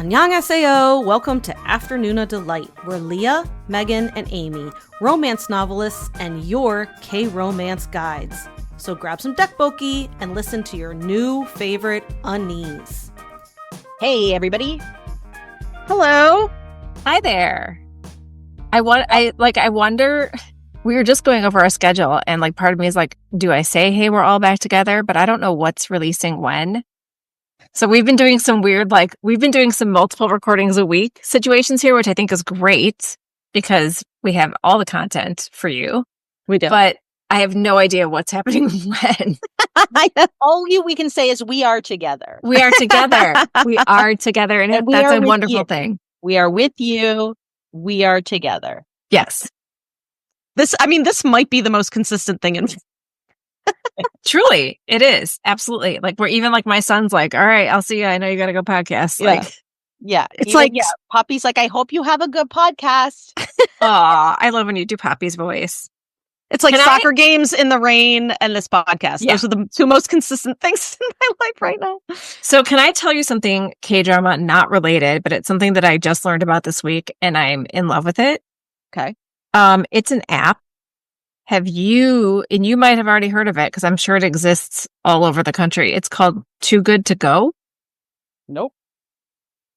Annyeonghaseyo! Welcome to Afternoona Delight, where Leah, Megan, and Amy, romance novelists and your K-romance guides. So grab some dekboki and listen to your new favorite unnies. Hey, everybody. Hello. Hi there. I wonder, we were just going over our schedule and like part of me is like, do I say, hey, we're all back together? But I don't know what's releasing when. So we've been doing some weird, some multiple recordings a week situations here, which I think is great because we have all the content for you. We do. But I have no idea what's happening when. All we can say is we are together. We are together. We are together. And that's a wonderful thing. We are with you. We are together. Yes. This might be the most consistent thing in Truly, it is. Absolutely. Like we're even like my son's like, all right, I'll see you. I know you got to go podcast. Yeah. It's like, Poppy's like, I hope you have a good podcast. Aw, I love when you do Poppy's voice. It's like soccer games in the rain and this podcast. Yeah. Those are the two most consistent things in my life right now. So can I tell you something K-drama, not related, but it's something that I just learned about this week and I'm in love with it. Okay. It's an app. And you might have already heard of it because I'm sure it exists all over the country. It's called Too Good to Go. Nope.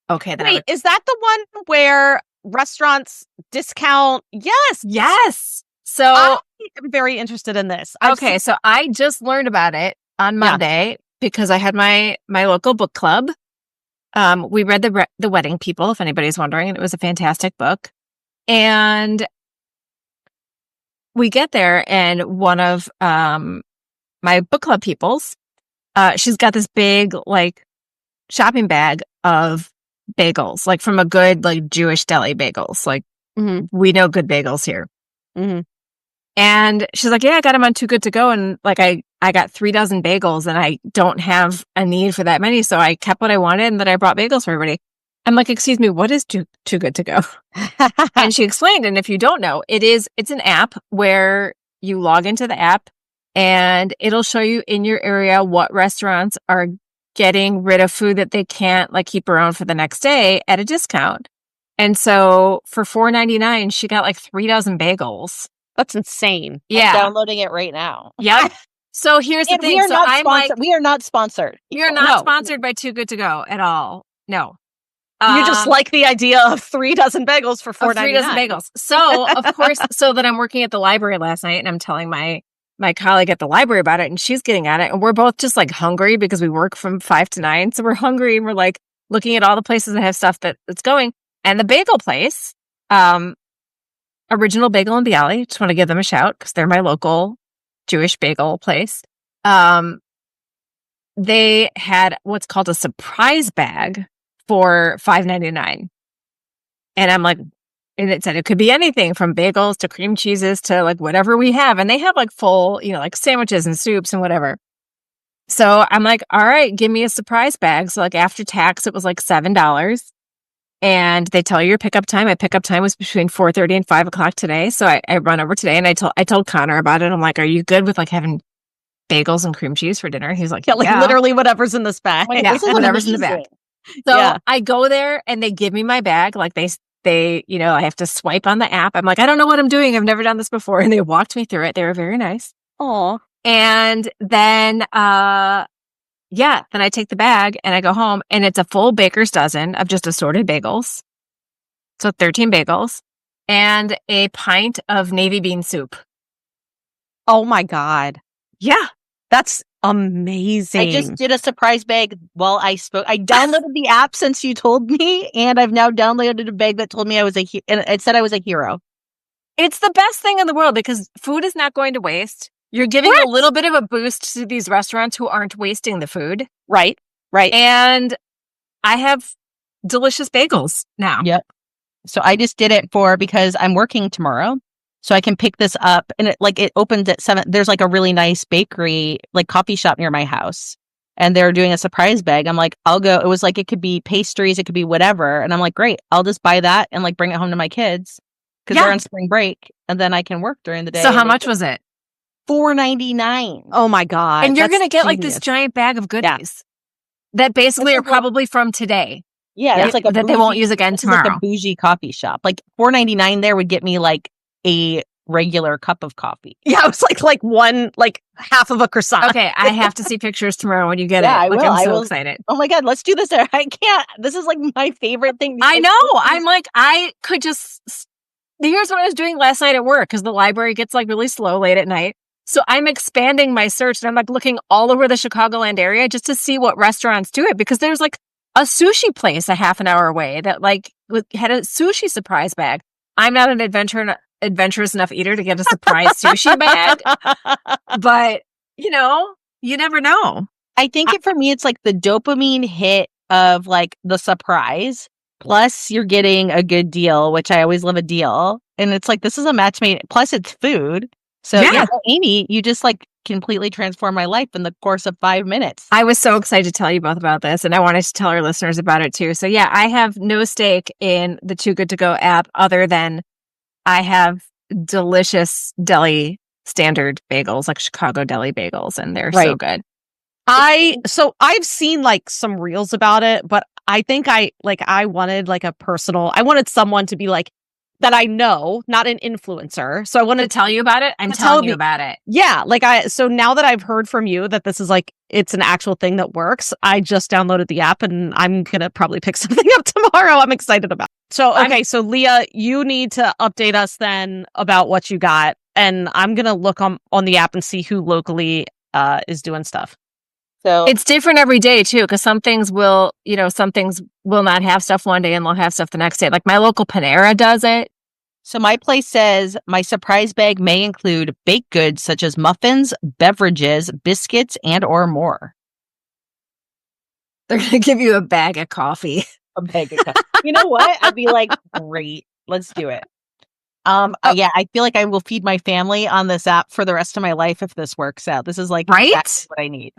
Okay. Wait, is that the one where restaurants discount? Yes. So I'm very interested in this. So I just learned about it on Monday because I had my local book club. We read The Wedding People, if anybody's wondering, and it was a fantastic book. And we get there, and one of my book club peoples, she's got this big like shopping bag of bagels, like from a good like Jewish deli bagels. Like we know good bagels here. Mm-hmm. And she's like, yeah, I got them on Too Good to Go. And like, I got 3 dozen bagels and I don't have a need for that many. So I kept what I wanted and then I brought bagels for everybody. I'm like, excuse me, what is Too Good to Go? And she explained. And if you don't know, it's an app where you log into the app and it'll show you in your area what restaurants are getting rid of food that they can't like keep around for the next day at a discount. And so for $4.99, she got like 3 dozen bagels. That's insane. Yeah. I'm downloading it right now. Yep. So here's the thing. We are not sponsored. You're not sponsored by Too Good to Go at all. No. You just like the idea of 3 dozen bagels for $4.99. 3 dozen bagels. So of course, then I'm working at the library last night and I'm telling my colleague at the library about it and she's getting at it. And we're both just like hungry because we work from 5 to 9. So we're hungry and we're like looking at all the places that have stuff that's going. And the bagel place, Original Bagel in Bialy, just want to give them a shout because they're my local Jewish bagel place. They had what's called a surprise bag for $5.99. And I'm like, and it said it could be anything from bagels to cream cheeses to like whatever we have. And they have like full, like sandwiches and soups and whatever. So I'm like, all right, give me a surprise bag. So like after tax, it was like $7. And they tell you your pickup time. My pickup time was between 4:30 and 5 o'clock today. So I run over today and I told Connor about it. I'm like, are you good with like having bagels and cream cheese for dinner? He's like, yeah. Literally whatever's in this bag. Yeah, whatever's in the bag. So I go there and they give me my bag. Like they, I have to swipe on the app. I'm like, I don't know what I'm doing. I've never done this before. And they walked me through it. They were very nice. Aw. And then, then I take the bag and I go home and it's a full baker's dozen of just assorted bagels. So 13 bagels and a pint of navy bean soup. Oh my God. Yeah. That's amazing. I just did a surprise bag while I spoke. I downloaded the app since you told me, and I've now downloaded a bag that told me and it said I was a hero. It's the best thing in the world because food is not going to waste. You're giving a little bit of a boost to these restaurants who aren't wasting the food. Right. And I have delicious bagels now. Yep. So I just did it because I'm working tomorrow. So I can pick this up and it opens at 7. There's like a really nice bakery, like coffee shop near my house. And they're doing a surprise bag. I'm like, I'll go. It was like, it could be pastries. It could be whatever. And I'm like, great. I'll just buy that and like bring it home to my kids because they're on spring break. And then I can work during the day. So how much was it? $4.99. Oh my God. And you're going to get like this giant bag of goodies that basically are probably from today. Yeah, it's like a that they won't use again this is like tomorrow. a bougie coffee shop. Like $4.99 there would get me like a regular cup of coffee. Yeah, it was like one, like half of a croissant. Okay, I have to see pictures tomorrow when you get it. Yeah, I Like, will. I'm I so will. excited. Oh my God, let's do this. I can't. This is like my favorite thing. I Like, know. I'm like, I could just. Here's what I was doing last night at work because the library gets like really slow late at night. So I'm expanding my search and I'm like looking all over the Chicagoland area just to see what restaurants do it because there's like a sushi place a half an hour away that like had a sushi surprise bag. I'm not an adventurous enough eater to get a surprise sushi bag, but you know, you never know. I think for me, it's like the dopamine hit of like the surprise. Plus, you're getting a good deal, which I always love a deal. And it's like, this is a match made. Plus, it's food. So, yeah, Amy, you just like completely transformed my life in the course of 5 minutes. I was so excited to tell you both about this, and I wanted to tell our listeners about it too. So, yeah, I have no stake in the Too Good To Go app other than I have delicious deli standard bagels, like Chicago deli bagels, and they're so good. So I've seen like some reels about it, but I think I wanted like I wanted someone to be like that I know, not an influencer. So I wanted To tell you about it, I'm to telling tell you me- about it. Yeah, so now that I've heard from you that this is like it's an actual thing that works, I just downloaded the app and I'm gonna probably pick something up tomorrow. I'm excited about it. So okay, so Leah, you need to update us then about what you got, and I'm gonna look on the app and see who locally is doing stuff. So It's different every day too, because some things will not have stuff one day and they'll have stuff the next day. Like my local Panera does it. So my place says my surprise bag may include baked goods such as muffins, beverages, biscuits, and or more. They're going to give you a bag of coffee. A bag of coffee. You know what? I'd be like, great, let's do it. Yeah, I feel like I will feed my family on this app for the rest of my life if this works out. This is like exactly what I need.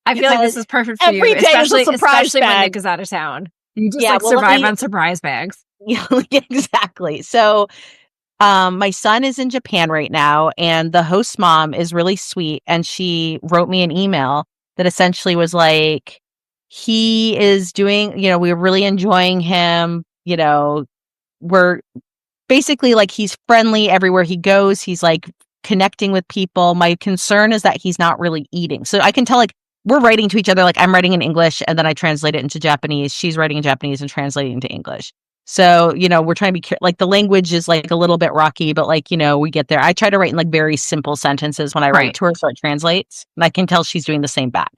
I feel like this is perfect for you, every day is a especially surprise when bag. Nick is out of town. You just Yeah, well, let survive me- on surprise bags. Yeah, exactly. So my son is in Japan right now, and the host mom is really sweet. And she wrote me an email that essentially was like, he is doing, we're really enjoying him. We're basically like, he's friendly everywhere he goes. He's like connecting with people. My concern is that he's not really eating. So I can tell like we're writing to each other, like I'm writing in English and then I translate it into Japanese. She's writing in Japanese and translating into English. So, we're trying to be like the language is like a little bit rocky, but like, we get there. I try to write in like very simple sentences when I write to her so it translates. And I can tell she's doing the same back.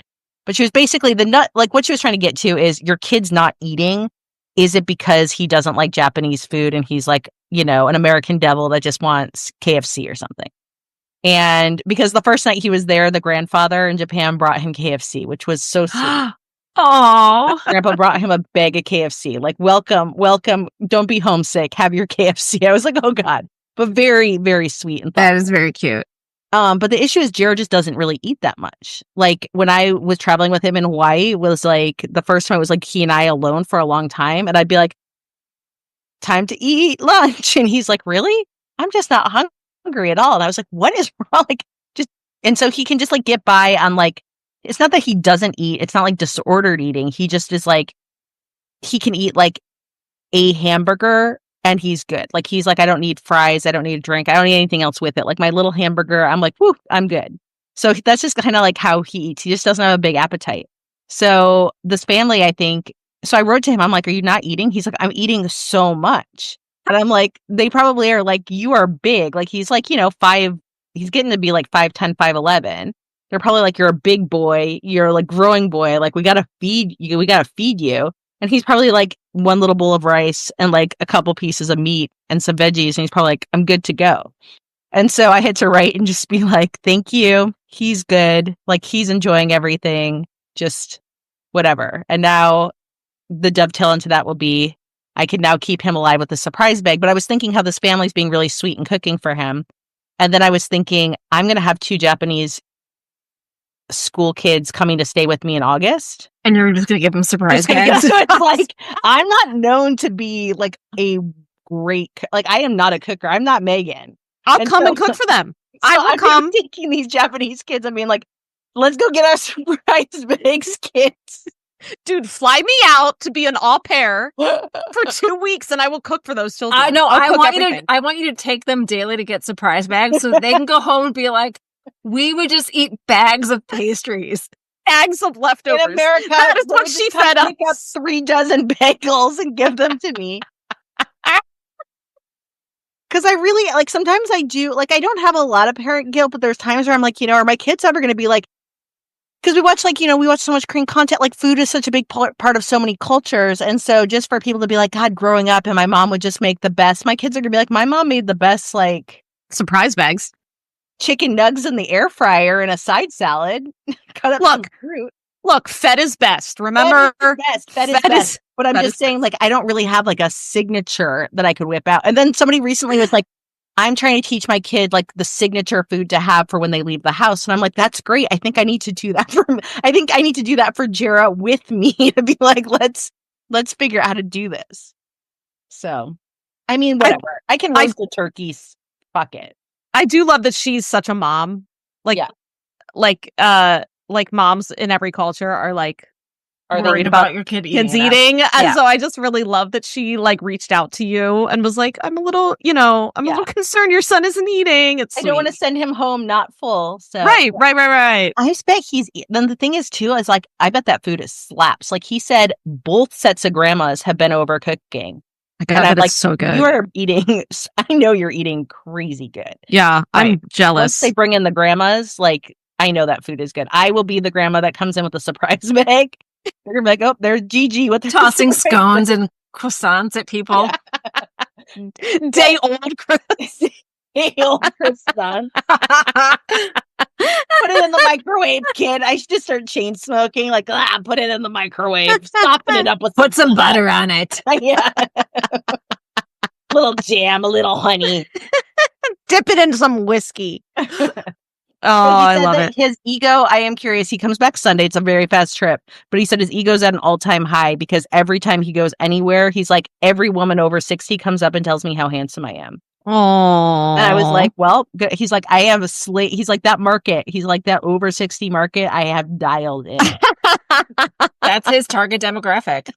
But she was basically like what she was trying to get to is your kid's not eating. Is it because he doesn't like Japanese food and he's like, an American devil that just wants KFC or something? And because the first night he was there, the grandfather in Japan brought him KFC, which was so sweet. Oh, Grandpa brought him a bag of KFC. Like, welcome. Don't be homesick. Have your KFC. I was like, oh God. But very, very sweet. And that is very cute. but the issue is Jared just doesn't really eat that much. Like when I was traveling with him in Hawaii, it was like the first time it was like he and I alone for a long time. And I'd be like, time to eat lunch. And he's like, really? I'm just not hungry at all. And I was like, what is wrong? And so he can just like get by on like, it's not that he doesn't eat. It's not like disordered eating. He just is like, he can eat like a hamburger and he's good. Like he's like, I don't need fries. I don't need a drink. I don't need anything else with it. Like my little hamburger, I'm like, whoo, I'm good. So that's just kind of like how he eats. He just doesn't have a big appetite. So this family, I think, so I wrote to him, I'm like, are you not eating? He's like, I'm eating so much. And I'm like, they probably are like, you are big. Like he's like, he's getting to be like 5'10", 5'11". They're probably like, you're a big boy. You're like growing boy. Like we got to feed you. And he's probably like one little bowl of rice and like a couple pieces of meat and some veggies. And he's probably like, I'm good to go. And so I had to write and just be like, thank you. He's good. Like he's enjoying everything, just whatever. And now the dovetail into that will be, I can now keep him alive with a surprise bag. But I was thinking how this family's being really sweet and cooking for him. And then I was thinking, I'm going to have 2 Japanese school kids coming to stay with me in August. And you're just going to give them surprise bags. So it's like, I'm not known to be like a great, like I am not a cooker. I'm not Megan. I'll come and cook for them. So I will I'm come. taking these Japanese kids. I mean, like, let's go get our surprise bags, kids. Dude, fly me out to be an au pair for 2 weeks and I will cook for those children. I know. I'll cook I want you to take them daily to get surprise bags so they can go home and be like, we would just eat bags of pastries. Bags of leftovers. In America, that is what she fed us. Pick up 3 dozen bagels and give them to me. Because I really, like, sometimes I do, like, I don't have a lot of parent guilt, but there's times where I'm like, are my kids ever going to be like, because we watch, like, we watch so much Korean content, like, food is such a big part of so many cultures. And so just for people to be like, God, growing up and my mom would just make the best, my kids are going to be like, my mom made the best, like, surprise bags. Chicken nugs in the air fryer and a side salad. Cut up some fruit. Look, fed is best. Remember? Fed is best. But I'm just saying, like, I don't really have, like, a signature that I could whip out. And then somebody recently was like, I'm trying to teach my kid, like, the signature food to have for when they leave the house. And I'm like, that's great. I think I need to do that for Jera with me to be like, let's figure out how to do this. So, I mean, whatever. I can roast the turkeys. Fuck it. I do love that she's such a mom. Like, like moms in every culture are like, are worried about your kids eating. And so I just really love that she like reached out to you and was like, I'm a little concerned your son isn't eating. I don't want to send him home not full. So Right. I expect then the thing is too, is like, I bet that food is slaps. Like he said, both sets of grandmas have been over cooking. And I'm like, so good. You are eating, I know you're eating crazy good. Yeah. I'm jealous. Once they bring in the grandmas, like, I know that food is good. I will be the grandma that comes in with a surprise bag. You're like, oh, there's Gigi with tossing scones and croissants at people. Yeah. Day old croissant. Put it in the microwave, kid. I should just start chain smoking. Like, put it in the microwave. Soften it up with put some butter on it. Yeah. A little jam, a little honey. Dip it in some whiskey. Oh, I love it. His ego, I am curious. He comes back Sunday. It's a very fast trip. But he said his ego's at an all-time high because every time he goes anywhere, he's like, every woman over 60 comes up and tells me how handsome I am. Oh. And I was like, well, good. He's like, I have a slate. He's like, that market. He's like, that over 60 market I have dialed in. That's his target demographic.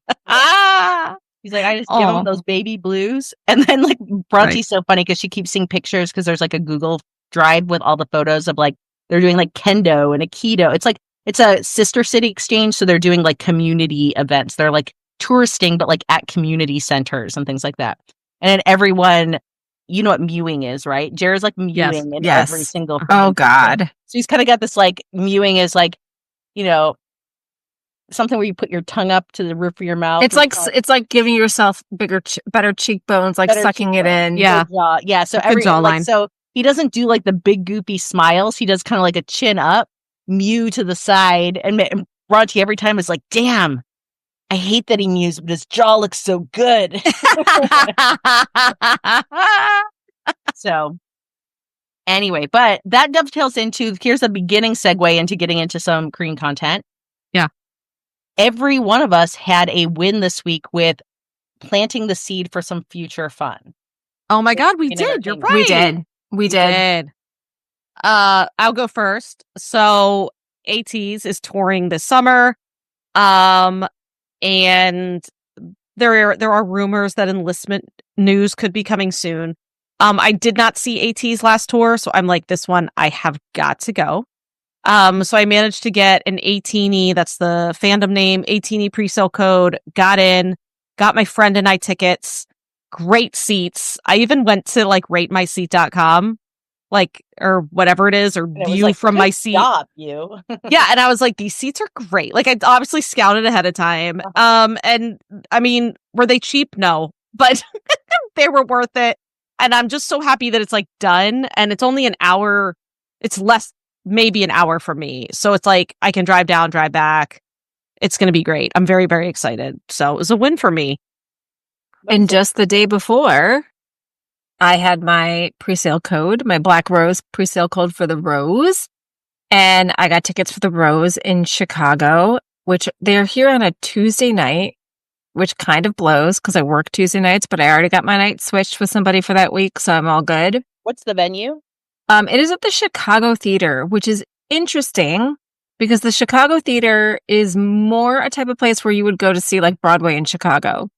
He's like, I just give him those baby blues. And then like, Bronte's so funny because she keeps seeing pictures because there's like a Google Drive with all the photos of like they're doing like kendo and aikido. It's like it's a sister city exchange, so they're doing like community events. They're like touristing, but like at community centers and things like that. And then everyone, you know what mewing is, right? Jared's like mewing in every single. Oh God! So he's kind of got this like mewing is like, something where you put your tongue up to the roof of your mouth. It's like giving yourself better cheekbones, like sucking it in. Yeah, yeah. So every jawline. So. He doesn't do like the big goopy smiles. He does kind of like a chin up, mew to the side. And Bronte every time is like, damn, I hate that he mews, but his jaw looks so good. So anyway, but that dovetails into, here's a beginning segue into getting into some Korean content. Yeah. Every one of us had a win this week with planting the seed for some future fun. Oh my God, we did. You're right. We did. I'll go first. So ATEEZ is touring this summer. And there are rumors that enlistment news could be coming soon. I did not see ATEEZ last tour, so I'm like, this one I have got to go. So I managed to get an 18E, that's the fandom name, 18E pre-sale code, got my friend and I tickets. Great seats. I even went to like ratemyseat.com, like, or whatever it is, or view like, from my seat. You. Yeah. And I was like, these seats are great. Like I obviously scouted ahead of time. And I mean, were they cheap? No, but they were worth it. And I'm just so happy that it's like done and it's only an hour. It's less, maybe an hour for me. So it's like, I can drive down, drive back. It's going to be great. I'm very, very excited. So it was a win for me. And just the day before, I had my presale code, my Black Rose presale code for the Rose. And I got tickets for the Rose in Chicago, which they're here on a Tuesday night, which kind of blows because I work Tuesday nights, but I already got my night switched with somebody for that week. So I'm all good. What's the venue? It is at the Chicago Theater, which is interesting because the Chicago Theater is more a type of place where you would go to see like Broadway in Chicago.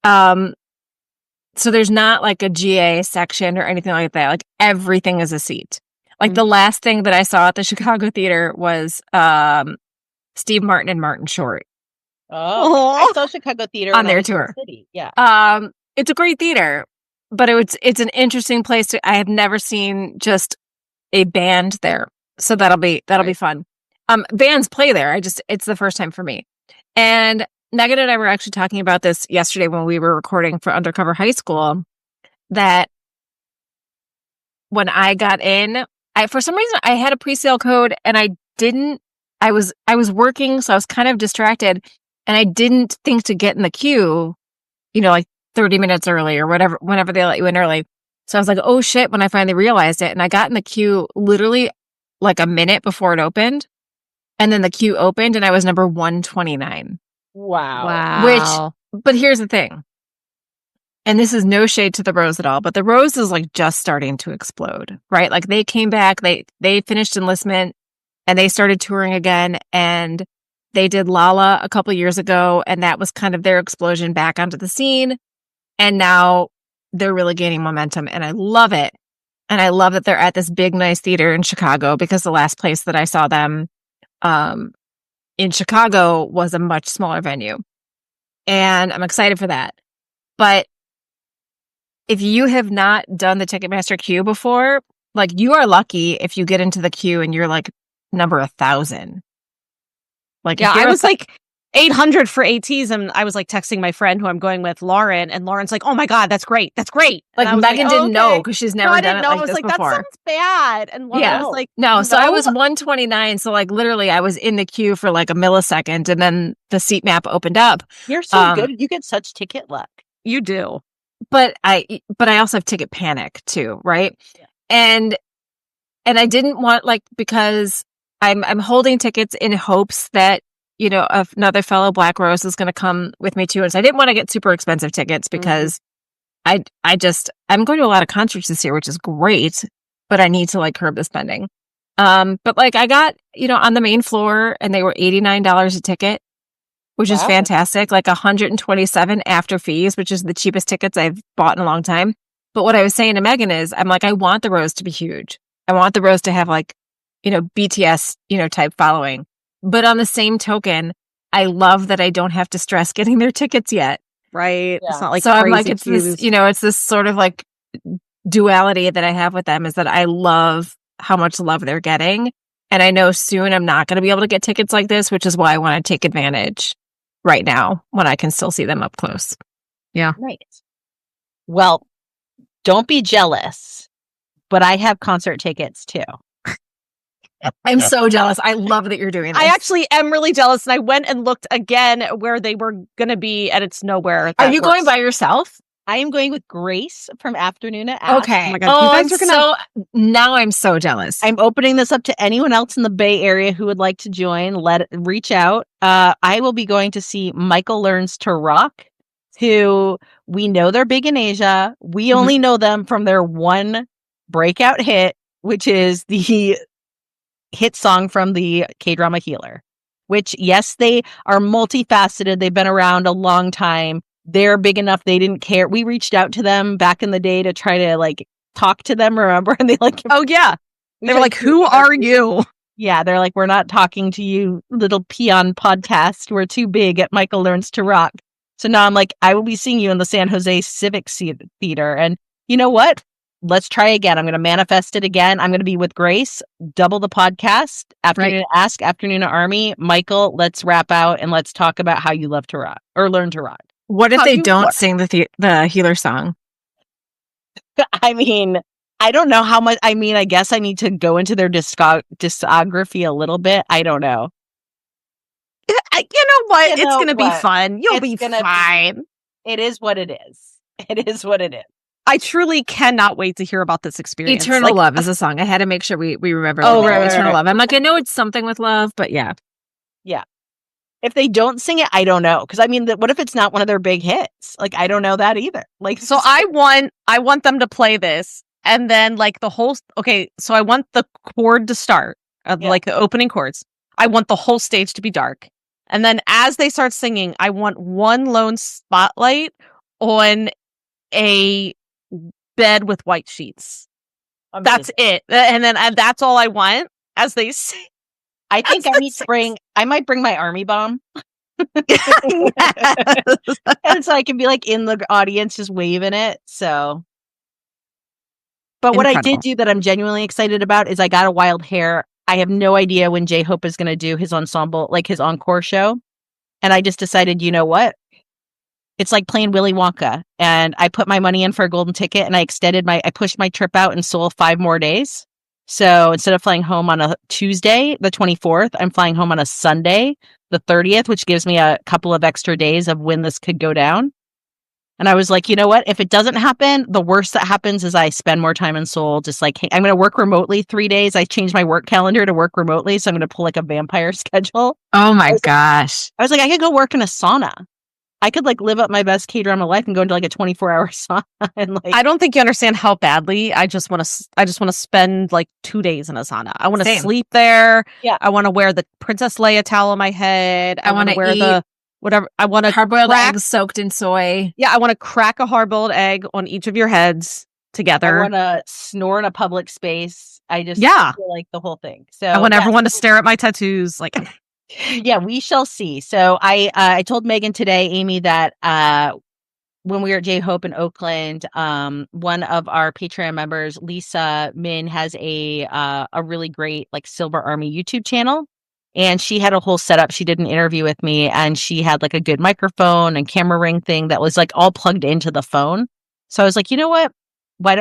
So there's not like a GA section or anything like that. Like everything is a seat. Like the last thing that I saw at the Chicago Theater was Steve Martin and Martin Short. Oh, I saw Chicago Theater on when I their was in tour. the city. Yeah. It's a great theater, but it's an interesting place to. I have never seen just a band there, so that'll be fun. Bands play there. It's the first time for me. And Megan and I were actually talking about this yesterday when we were recording for Undercover High School, that when I got in, for some reason I had a pre-sale code and I was working, so I was kind of distracted and I didn't think to get in the queue, like 30 minutes early or whatever, whenever they let you in early. So I was like, oh shit, when I finally realized it. And I got in the queue literally like a minute before it opened. And then the queue opened and I was number 129. Wow. But here's the thing. And this is no shade to the Rose at all, but the Rose is like just starting to explode, right? Like they came back, they finished enlistment and they started touring again, and they did Lala a couple years ago, and that was kind of their explosion back onto the scene. And now they're really gaining momentum, and I love it. And I love that they're at this big, nice theater in Chicago, because the last place that I saw them in Chicago was a much smaller venue. And I'm excited for that. But if you have not done the Ticketmaster queue before, like you are lucky if you get into the queue and you're like number 1,000. Like, yeah, I was like 800 for ATs, and I was like texting my friend who I'm going with, Lauren, and Lauren's like, "Oh my god, that's great, that's great." Like Megan didn't know because she's never done it like this before. That sounds bad, and Lauren was like, "No." So I was 129. So like literally, I was in the queue for like a millisecond, and then the seat map opened up. You're so good. You get such ticket luck. You do, but I also have ticket panic too, right? Yeah. And I didn't want because I'm holding tickets in hopes that, another fellow Black Rose is going to come with me too. And so I didn't want to get super expensive tickets because I'm going to a lot of concerts this year, which is great, but I need to curb the spending. But I got, on the main floor, and they were $89 a ticket, which is fantastic. Like $127 after fees, which is the cheapest tickets I've bought in a long time. But what I was saying to Megan is, I'm like, I want the Rose to be huge. I want the Rose to have BTS, type following. But on the same token, I love that I don't have to stress getting their tickets yet. Right. Yeah. It's not like so crazy I'm like, it's queues. this, it's this sort of duality that I have with them, is that I love how much love they're getting. And I know soon I'm not going to be able to get tickets like this, which is why I want to take advantage right now when I can still see them up close. Yeah. Right. Well, don't be jealous, but I have concert tickets too. I'm so jealous. I love that you're doing this. I actually am really jealous, and I went and looked again where they were going to be, and it's nowhere. Are you going by yourself? I am going with Grace from Afternoona. Okay. Oh my God. You guys are now I'm so jealous. I'm opening this up to anyone else in the Bay Area who would like to join. Reach out. I will be going to see Michael Learns to Rock, who we know they're big in Asia. We only know them from their one breakout hit, which is the hit song from the K-drama Healer, which, yes, they are multifaceted. They've been around a long time. They're big enough. They didn't care. We reached out to them back in the day to try to talk to them, remember? And they oh yeah. They were like, who are you? Yeah. They're like, we're not talking to you, little peon podcast. We're too big at Michael Learns to Rock. So now I'm like, I will be seeing you in the San Jose Civic Theater. And you know what? Let's try again. I'm going to manifest it again. I'm going to be with Grace, double the podcast, Afternoona Ask, Afternoona Army. Michael, let's wrap out and let's talk about how you love to rock or learn to rock. What if they don't sing the Healer song? I mean, I don't know how much. I mean, I guess I need to go into their discography a little bit. I don't know. You know what? It's going to be fun. You'll be fine. It is what it is. It is what it is. I truly cannot wait to hear about this experience. Eternal Love is a song. I had to make sure we remember. Eternal Love. I'm like, I know it's something with love, but yeah. Yeah. If they don't sing it, I don't know. Because I mean, what if it's not one of their big hits? I don't know that either. So I want them to play this, and then the whole. Okay, so I want the chord to start, the opening chords. I want the whole stage to be dark. And then as they start singing, I want one lone spotlight on a bed with white sheets. Amazing. That's it. And then that's all I want as they sing. I think I might bring my army bomb. And so I can be like in the audience just waving it. So, but what I did do that I'm genuinely excited about is I got a wild hair. I have no idea when J-Hope is going to do his ensemble, like his encore show. And I just decided, you know what? It's like playing Willy Wonka. And I put my money in for a golden ticket and I pushed my trip out in Seoul 5 more days. So instead of flying home on a Tuesday, the 24th, I'm flying home on a Sunday, the 30th, which gives me a couple of extra days of when this could go down. And I was like, you know what? If it doesn't happen, the worst that happens is I spend more time in Seoul. Just like, hey, I'm going to work remotely 3 days. I changed my work calendar to work remotely. So I'm going to pull like a vampire schedule. Oh my gosh. I was like, I could go work in a sauna. I could like live up my best K-drama life and go into like a 24-hour sauna. And like, I don't think you understand how badly I just want to spend like 2 days in a sauna. I want to sleep there. Yeah. I want to wear the Princess Leia towel on my head. I want to wear the whatever. I want to hard-boiled eggs soaked in soy. Yeah, I want to crack a hard-boiled egg on each of your heads together. I want to snore in a public space. I just feel like the whole thing. So I want everyone to stare at my tattoos. Like, yeah, we shall see. So I told Megan today, Amy, that when we were at J-Hope in Oakland, one of our Patreon members, Lisa Min, has a really great like Silver Army YouTube channel. And she had a whole setup. She did an interview with me and she had like a good microphone and camera ring thing that was like all plugged into the phone. So I was like, you know what?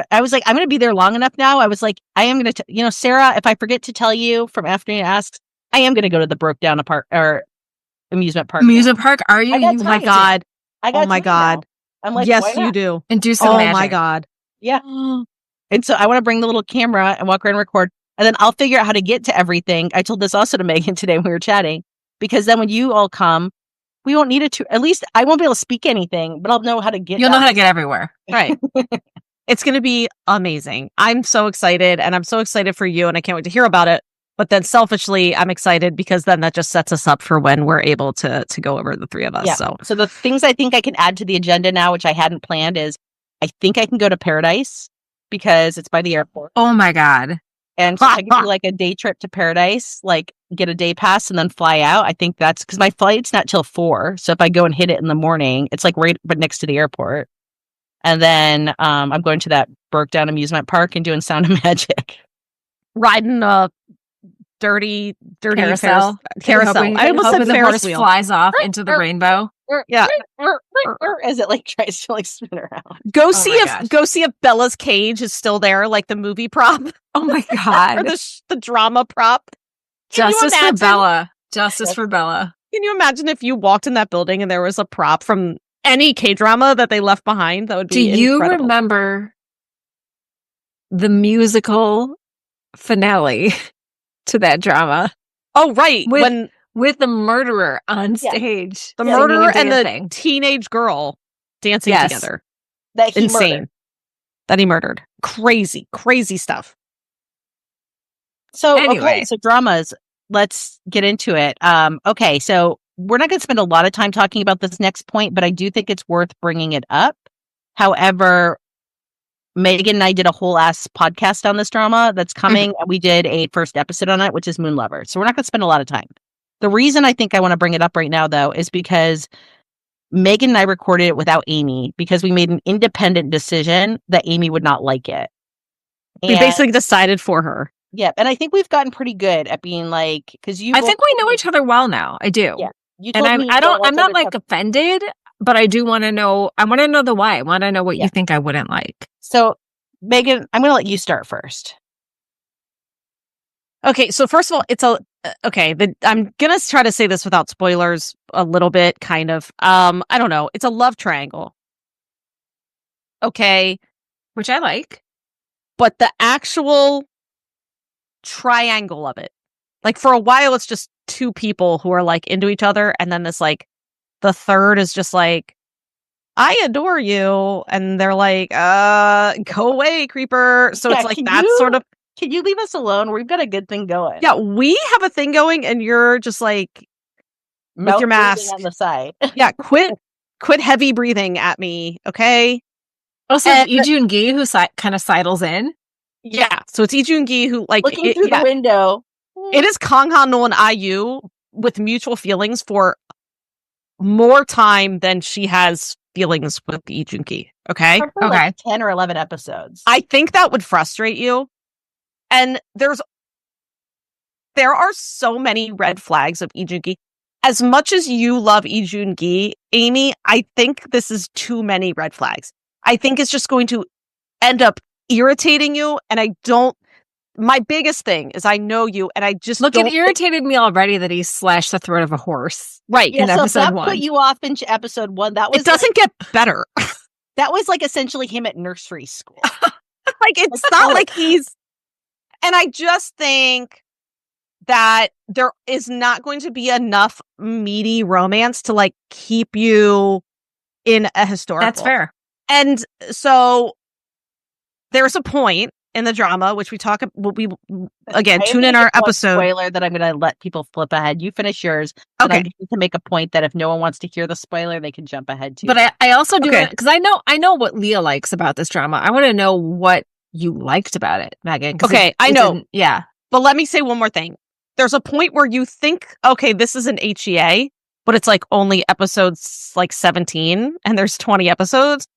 I was like, I'm going to be there long enough now. I was like, I am going to, Sarah, if I forget to tell you from Afternoona Asks, I am going to go to the broke down amusement park. Amusement park? Are you? Oh my God. Oh my God. I'm like, yes, you do. And do some magic. Oh my God. Yeah. And so I want to bring the little camera and walk around and record. And then I'll figure out how to get to everything. I told this also to Megan today when we were chatting, because then when you all come, we won't need at least I won't be able to speak anything, but I'll know how to get. You'll know how to get everywhere. Right. It's going to be amazing. I'm so excited and I'm so excited for you and I can't wait to hear about it. But then selfishly, I'm excited because then that just sets us up for when we're able to go over the 3 of us. Yeah. So the things I think I can add to the agenda now, which I hadn't planned, is I think I can go to Paradise because it's by the airport. Oh my God. And so I can do like a day trip to Paradise, like get a day pass and then fly out. I think that's because my flight's not till 4. So if I go and hit it in the morning, it's like right but next to the airport. And then I'm going to that broke down amusement park and doing Sound of Magic. Riding a dirty carousel. I almost said the Ferris horse wheel. Flies off into the rainbow. Yeah. As it like tries to like spin around. Go see if Bella's cage is still there, like the movie prop. Oh my God. Or the drama prop. Justice for Bella. Justice for Bella. Can you imagine if you walked in that building and there was a prop from any K-drama that they left behind? That would be incredible. Do you remember the musical finale to that drama? Oh, right. With the murderer on stage. The murderer and the teenage girl dancing together. Insane. That he murdered. Crazy, crazy stuff. So, anyway. So dramas, let's get into it. Okay, so we're not going to spend a lot of time talking about this next point, but I do think it's worth bringing it up. However, Megan and I did a whole ass podcast on this drama that's coming. And we did a first episode on it, which is Moon Lover. So we're not going to spend a lot of time. The reason I think I want to bring it up right now, though, is because Megan and I recorded it without Amy because we made an independent decision that Amy would not like it. We basically decided for her. Yeah. And I think we've gotten pretty good at being like, because I think we know each other well now. I do. Yeah. And I'm not like offended, but I do want to know. I want to know the why. I want to know what you think I wouldn't like. So, Megan, I'm going to let you start first. Okay. So first of all, I'm going to try to say this without spoilers a little bit, kind of. I don't know. It's a love triangle. Okay. Which I like. But the actual triangle of it, like for a while, it's just 2 people who are like into each other. And then this like, the third is just like, I adore you. And they're like, go away, creeper. So it's like that sort of. Can you leave us alone? We've got a good thing going. Yeah, we have a thing going, and you're just like with your mask on the side. Yeah, quit heavy breathing at me, okay? Oh, so it's Lee Joon-gi who kind of sidles in? Yeah, so it's Lee Joon-gi who looking through the window. It is Kang Han-no and IU with mutual feelings for more time than she has feelings with Lee Joon-gi, okay? For like 10 or 11 episodes. I think that would frustrate you. And there are so many red flags of Lee Joon-gi. As much as you love Lee Joon-gi, Amy, I think this is too many red flags. I think it's just going to end up irritating you, and my biggest thing is I know you, and I just Look, it irritated me already that he slashed the throat of a horse. Right. Yeah, in so episode that 1. put you off into episode 1. That was it doesn't get better. That was like essentially him at nursery school. Like, it's not like he's... And I just think that there is not going to be enough meaty romance to like keep you in a historical. That's fair. And so there's a point in the drama, which we talk about, tune in our episode. Spoiler that I'm going to let people flip ahead. You finish yours. Okay. I need to make a point that if no one wants to hear the spoiler, they can jump ahead too. But I also do it because I know what Leah likes about this drama. I want to know what you liked about it, Megan. Okay, I know. Yeah. But let me say one more thing. There's a point where you think, okay, this is an HEA, but it's like only episodes like 17 and there's 20 episodes.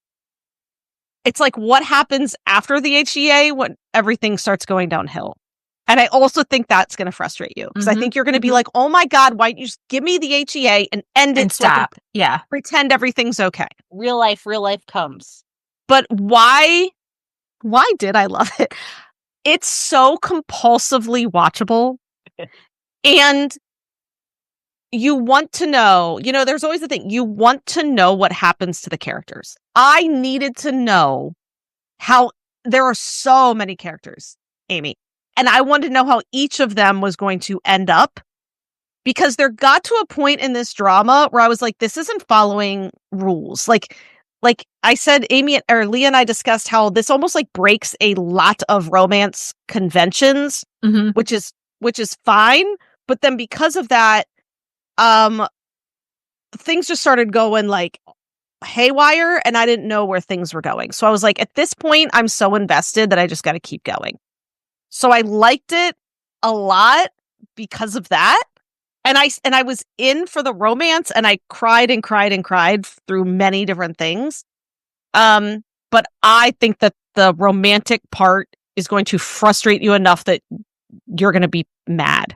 It's like what happens after the HEA when everything starts going downhill. And I also think that's going to frustrate you because I think you're going to be like, oh my God, why don't you just give me the HEA and end it and stop? Yeah. Pretend everything's okay. Real life comes. But why did I love it? It's so compulsively watchable. And you want to know, there's always the thing, you want to know what happens to the characters. I needed to know how there are so many characters, Amy, and I wanted to know how each of them was going to end up, because there got to a point in this drama where I was like, this isn't following rules. Like I said, Amy or Leah and I discussed how this almost like breaks a lot of romance conventions, which is fine. But then because of that, things just started going like haywire, and I didn't know where things were going. So I was like, at this point, I'm so invested that I just got to keep going. So I liked it a lot because of that. And I was in for the romance, and I cried and cried and cried through many different things. But I think that the romantic part is going to frustrate you enough that you're going to be mad.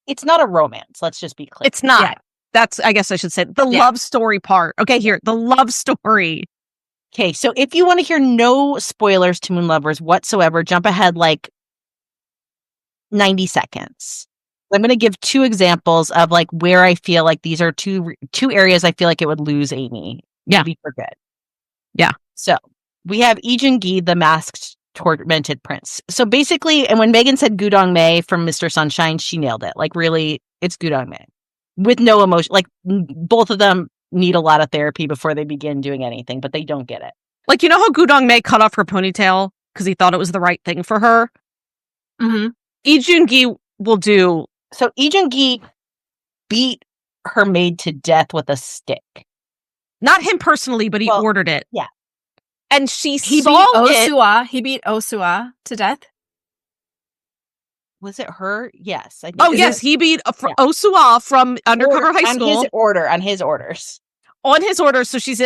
It's not a romance. Let's just be clear. It's not. Yeah. That's, I guess I should say, the love story part. Okay, here, the love story. Okay, so if you want to hear no spoilers to Moon Lovers whatsoever, jump ahead like 90 seconds. I'm going to give 2 examples of like where I feel like these are two areas I feel like it would lose Amy. Yeah. Maybe for good. Yeah. So we have Lee Joon-gi, the masked tormented prince. So basically, and when Megan said Gudong Mae from Mr. Sunshine, she nailed it. Like really, it's Gudong Mae with no emotion. Like both of them need a lot of therapy before they begin doing anything, but they don't get it. Like, you know how Gudong Mae cut off her ponytail because he thought it was the right thing for her? Mm-hmm. Lee Joon-gi will do. So Lee Joon-gi beat her maid to death with a stick. Not him personally, but he ordered it. Yeah. And he beat Osua. He beat Osua to death. Was it her? Yes. I think yes. He beat Osua from Undercover High School. On his orders. On his orders. So she's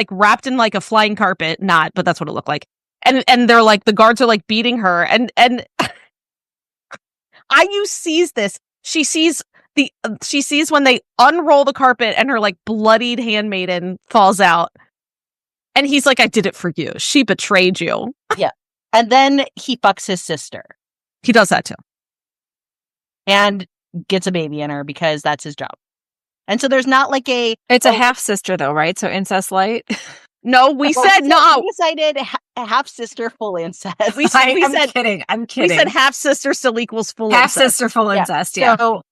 wrapped in like a flying carpet. Not, but that's what it looked like. And they're like, the guards are like beating her. And IU sees this. She sees when they unroll the carpet and her like bloodied handmaiden falls out. And he's like, I did it for you. She betrayed you. Yeah. And then he fucks his sister. He does that too. And gets a baby in her because that's his job. And so there's not like It's a half sister though, right? So incest light. No, we said no. We decided half sister, full incest. I'm kidding. We said half sister still equals full half incest. Sister, full incest. Yeah. So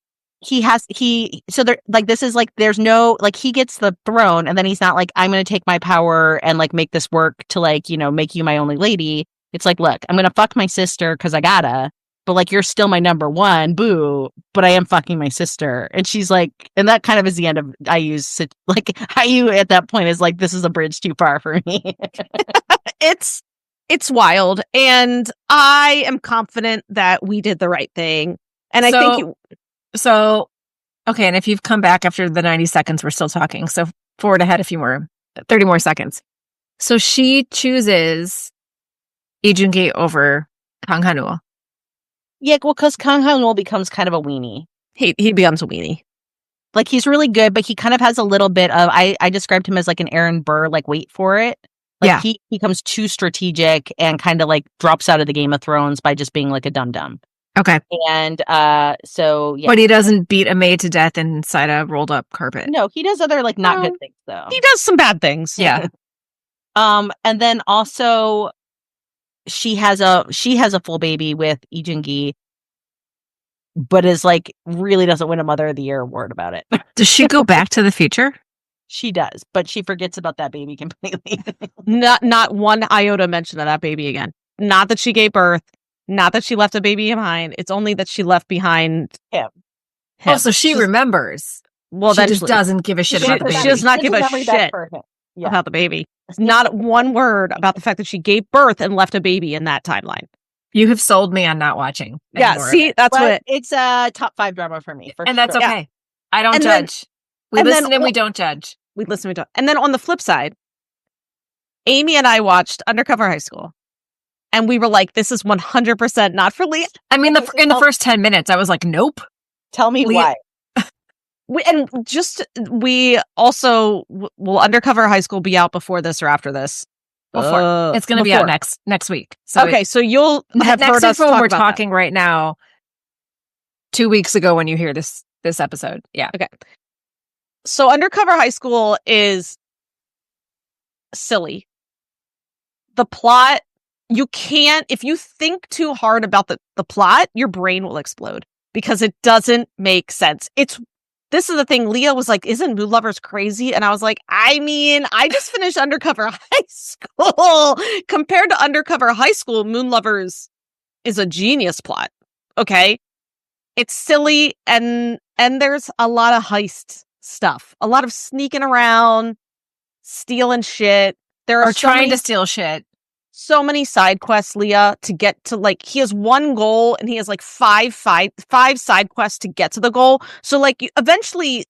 there's like there's no like he gets the throne, and then he's not like, I'm going to take my power and like make this work to like, make you my only lady. It's like, look, I'm going to fuck my sister because I gotta, but like, you're still my number one, boo, but I am fucking my sister. And she's like, and that kind of is the end of like, IU at that point is like, this is a bridge too far for me. It's wild. And I am confident that we did the right thing. And I think okay, and if you've come back after the 90 seconds, we're still talking. So forward ahead a few more, 30 more seconds. So she chooses Lee Jun-gi over Kang Han-woo. Yeah, well, because Kang Han-woo becomes kind of a weenie. He becomes a weenie. Like, he's really good, but he kind of has a little bit of, I described him as like an Aaron Burr, like, wait for it. Like, Yeah. he becomes too strategic and kind of like drops out of the Game of Thrones by just being like a dum-dum. Okay. And so, yeah. But he doesn't beat a maid to death inside a rolled up carpet. No, he does other like not good things though. He does some bad things. Yeah. And then also she has a full baby with Lee Jun-gi, but is like really doesn't win a Mother of the Year award about it. Does she go back to the future? She does, but she forgets about that baby completely. Not one iota mention of that baby again. Not that she gave birth. Not that she left a baby behind. It's only that she left behind him. Oh, so she remembers. Well, She then just doesn't give a shit about the baby. She does not give a shit about the baby. Not one word about the fact that she gave birth and left a baby in that timeline. You have sold me on not watching. Yeah, see, that's what it's a top 5 drama for me. And that's okay. Yeah. I don't And judge. We and listen then- and we don't judge. we listen to. And then on the flip side, Amy and I watched Undercover High School. And we were like, this is 100% not for Leah. I mean, in the first 10 minutes, I was like, nope. Tell me Leah- why. We also will Undercover High School be out before this or after this? Before. It's going to be out next week. So okay, so you'll have next heard us info talk we're about talking right now 2 weeks ago when you hear this episode. Yeah. that. Okay. So Undercover High School is silly. The plot, you can't, if you think too hard about the plot, your brain will explode because it doesn't make sense. This is the thing. Leah was like, isn't Moon Lovers crazy? And I was like, I mean, I just finished Undercover High School. Compared to Undercover High School, Moon Lovers is a genius plot. Okay. It's silly and there's a lot of heist stuff, a lot of sneaking around, stealing shit. There are trying to steal shit. So many side quests, Leah, to get to like, he has one goal and he has like five side quests to get to the goal. So like eventually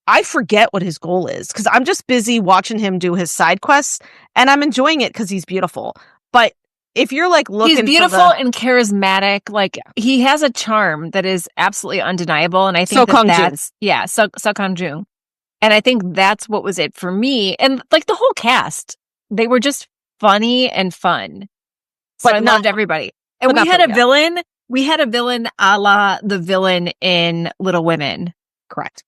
I forget what his goal is because I'm just busy watching him do his side quests and I'm enjoying it because he's beautiful. But if you're like looking, he's beautiful and charismatic. Like he has a charm that is absolutely undeniable. And I think So Kang-jung. And I think that's what was it for me. And like the whole cast, they were just funny and fun. So But I loved everybody. And we had a villain. We had a villain a la the villain in Little Women. correct.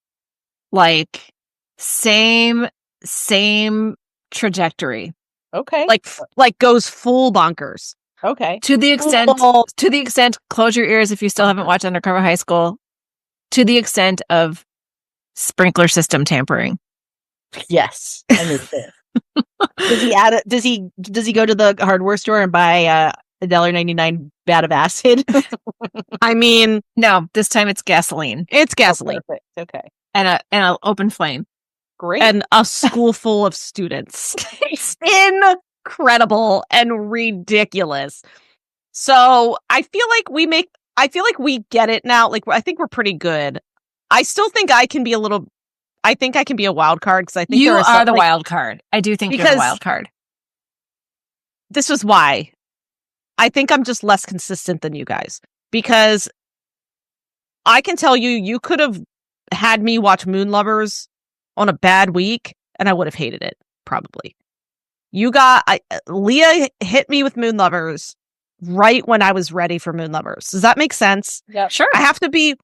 Like same trajectory. Okay. Like goes full bonkers. Okay. To the extent, close your ears if you still haven't watched Undercover High School, to the extent of sprinkler system tampering. Yes. I knew this. Does he add it? Does he go to the hardware store and buy $1.99 vat of acid? I mean, No, this time it's gasoline it's gasoline Perfect. Okay. and an open flame. Great. and a school full of students. It's incredible and ridiculous. So I feel like we get it now. Like I think we're pretty good. I still think I can be a wild card because I think You there are the like, wild card. I do think you're Because- the wild card. This is why I think I'm just less consistent than you guys because I can tell you could have had me watch Moon Lovers on a bad week and I would have hated it probably. Leah hit me with Moon Lovers right when I was ready for Moon Lovers. Does that make sense? Yeah. Sure. I have to be.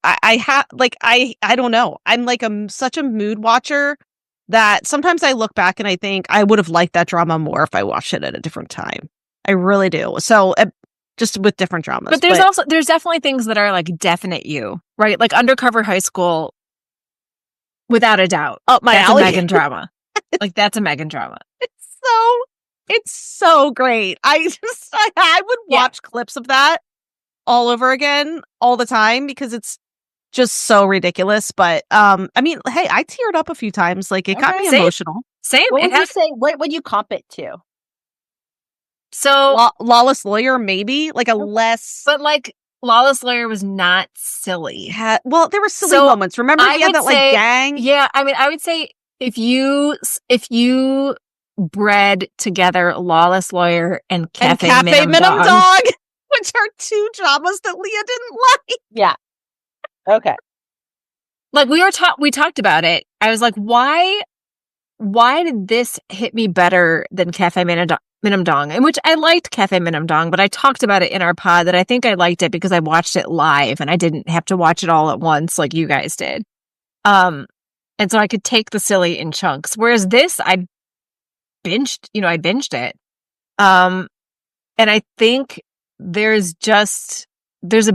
I don't know. I'm like such a mood watcher that sometimes I look back and I think I would have liked that drama more if I watched it at a different time. I really do. So just with different dramas. But there's definitely things that are like definite you, right? Like Undercover High School, without a doubt. up my That's alley. a Megan drama. Like that's a Megan drama. It's so great. I would watch clips of that all over again all the time because it's just so ridiculous. But I mean, hey, I teared up a few times. Like it got me Same. emotional. Same. What would you say? What would you comp it to? So, Lawless Lawyer, maybe like a less. but like Lawless Lawyer was not silly. Well, there were silly So, moments. Remember, I he had would that like say- gang. Yeah, I mean, I would say if you bred together Lawless Lawyer and Cafe Minimum Dog, which are two dramas that Leah didn't like. Yeah. Okay. like we talked about it. I was like, why did this hit me better than Cafe Minimum Dog? In which I liked Cafe Minimum Dog, but I talked about it in our pod that I think I liked it because I watched it live and I didn't have to watch it all at once like you guys did. And so I could take the silly in chunks. Whereas this, I binged it. And I think there's a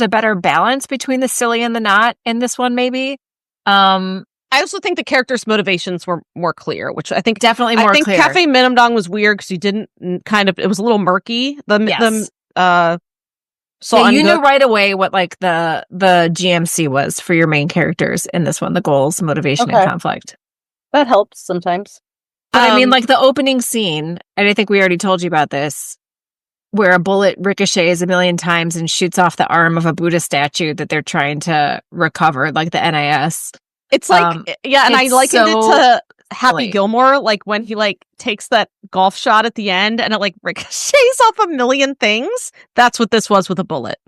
better balance between the silly and the not in this one, maybe. I also think the characters' motivations were more clear, which I think Definitely more clear. Cafe Minimum Dog was weird because you didn't it was a little murky. So you knew right away what like the GMC was for your main characters in this one, the goals, motivation, and conflict. That helps sometimes. But I mean, like the opening scene, and I think we already told you about this, where a bullet ricochets a million times and shoots off the arm of a Buddha statue that they're trying to recover, like the NIS. It's like, and I likened it to Happy silly. Gilmore, like when he like takes that golf shot at the end and it like ricochets off a million things. That's what this was with a bullet.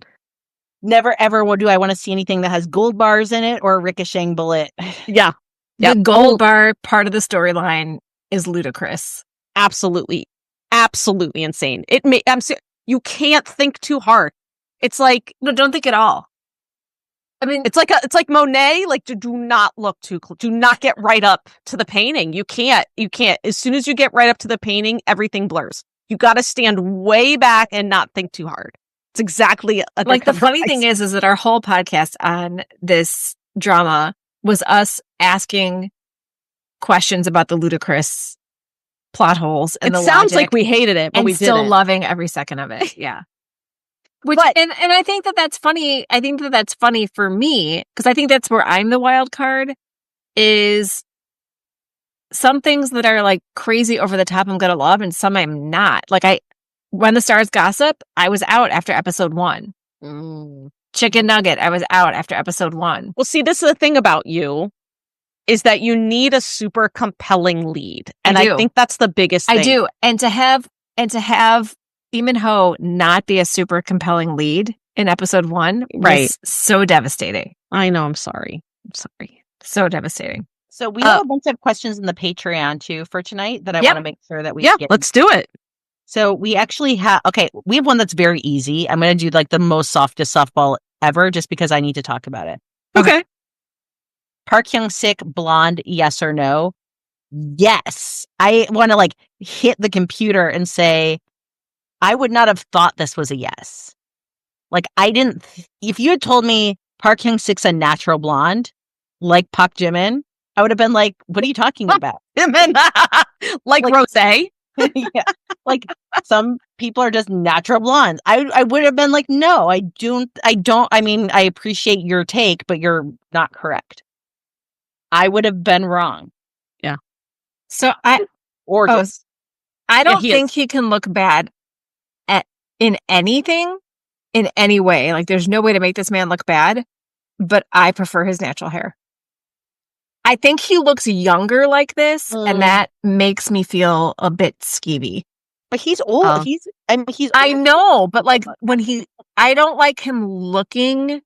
Never ever do I want to see anything that has gold bars in it or a ricocheting bullet. Yeah. The gold bar part of the storyline is ludicrous. Absolutely insane. You can't think too hard. It's like, No, don't think at all. I mean, it's like Monet. Like, do not look too close. Do not get right up to the painting. You can't. As soon as you get right up to the painting, everything blurs. You got to stand way back and not think too hard. It's exactly like the funny thing is that our whole podcast on this drama was us asking questions about the ludicrous plot holes and it the sounds logic, like we hated it, but and we still didn't. loving every second of it. Yeah. Which and I think that's funny. I think that's funny for me because I think that's where I'm the wild card. Is some things that are like crazy over the top I'm gonna love, and some I'm not. Like When the Stars Gossip, I was out after episode 1. Chicken Nugget, I was out after episode 1. Well, see, this is the thing about you is that you need a super compelling lead, and I think that's the biggest thing. I do, and to have Lee Min-ho not be a super compelling lead in episode 1 was so devastating. I know. I'm sorry. So devastating. So we have a bunch of questions in the Patreon too for tonight that I want to make sure that we get. Let's do it. So we actually have, we have one that's very easy. I'm going to do like the most softest softball ever just because I need to talk about it. Okay. Park Hyung-sik, blonde, yes or no? Yes. I want to like hit the computer and say, I would not have thought this was a yes. Like if you had told me Park Hyung-sik's a natural blonde, like Park Jimin, I would have been like, what are you talking about? like Rosé? Yeah. Like some people are just natural blondes. I would have been like, no, I don't. I mean, I appreciate your take, but you're not correct. I would have been wrong. Yeah. So I don't think he can look bad in anything, in any way. Like there's no way to make this man look bad, but I prefer his natural hair. I think he looks younger like this, and that makes me feel a bit skeevy. But he's old. He's old. I know, but like I don't like him looking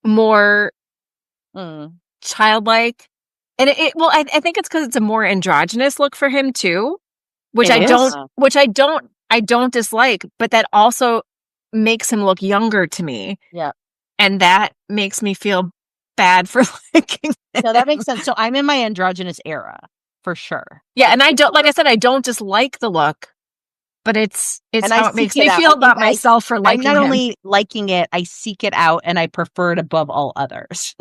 more childlike. And I think it's because it's a more androgynous look for him too, which I don't dislike, but that also makes him look younger to me. Yeah. And that makes me feel bad for liking it. No, that makes sense. So I'm in my androgynous era for sure. Yeah, and I don't dislike the look, but it's how it makes me feel about myself for liking it. I'm not only liking it, I seek it out and I prefer it above all others.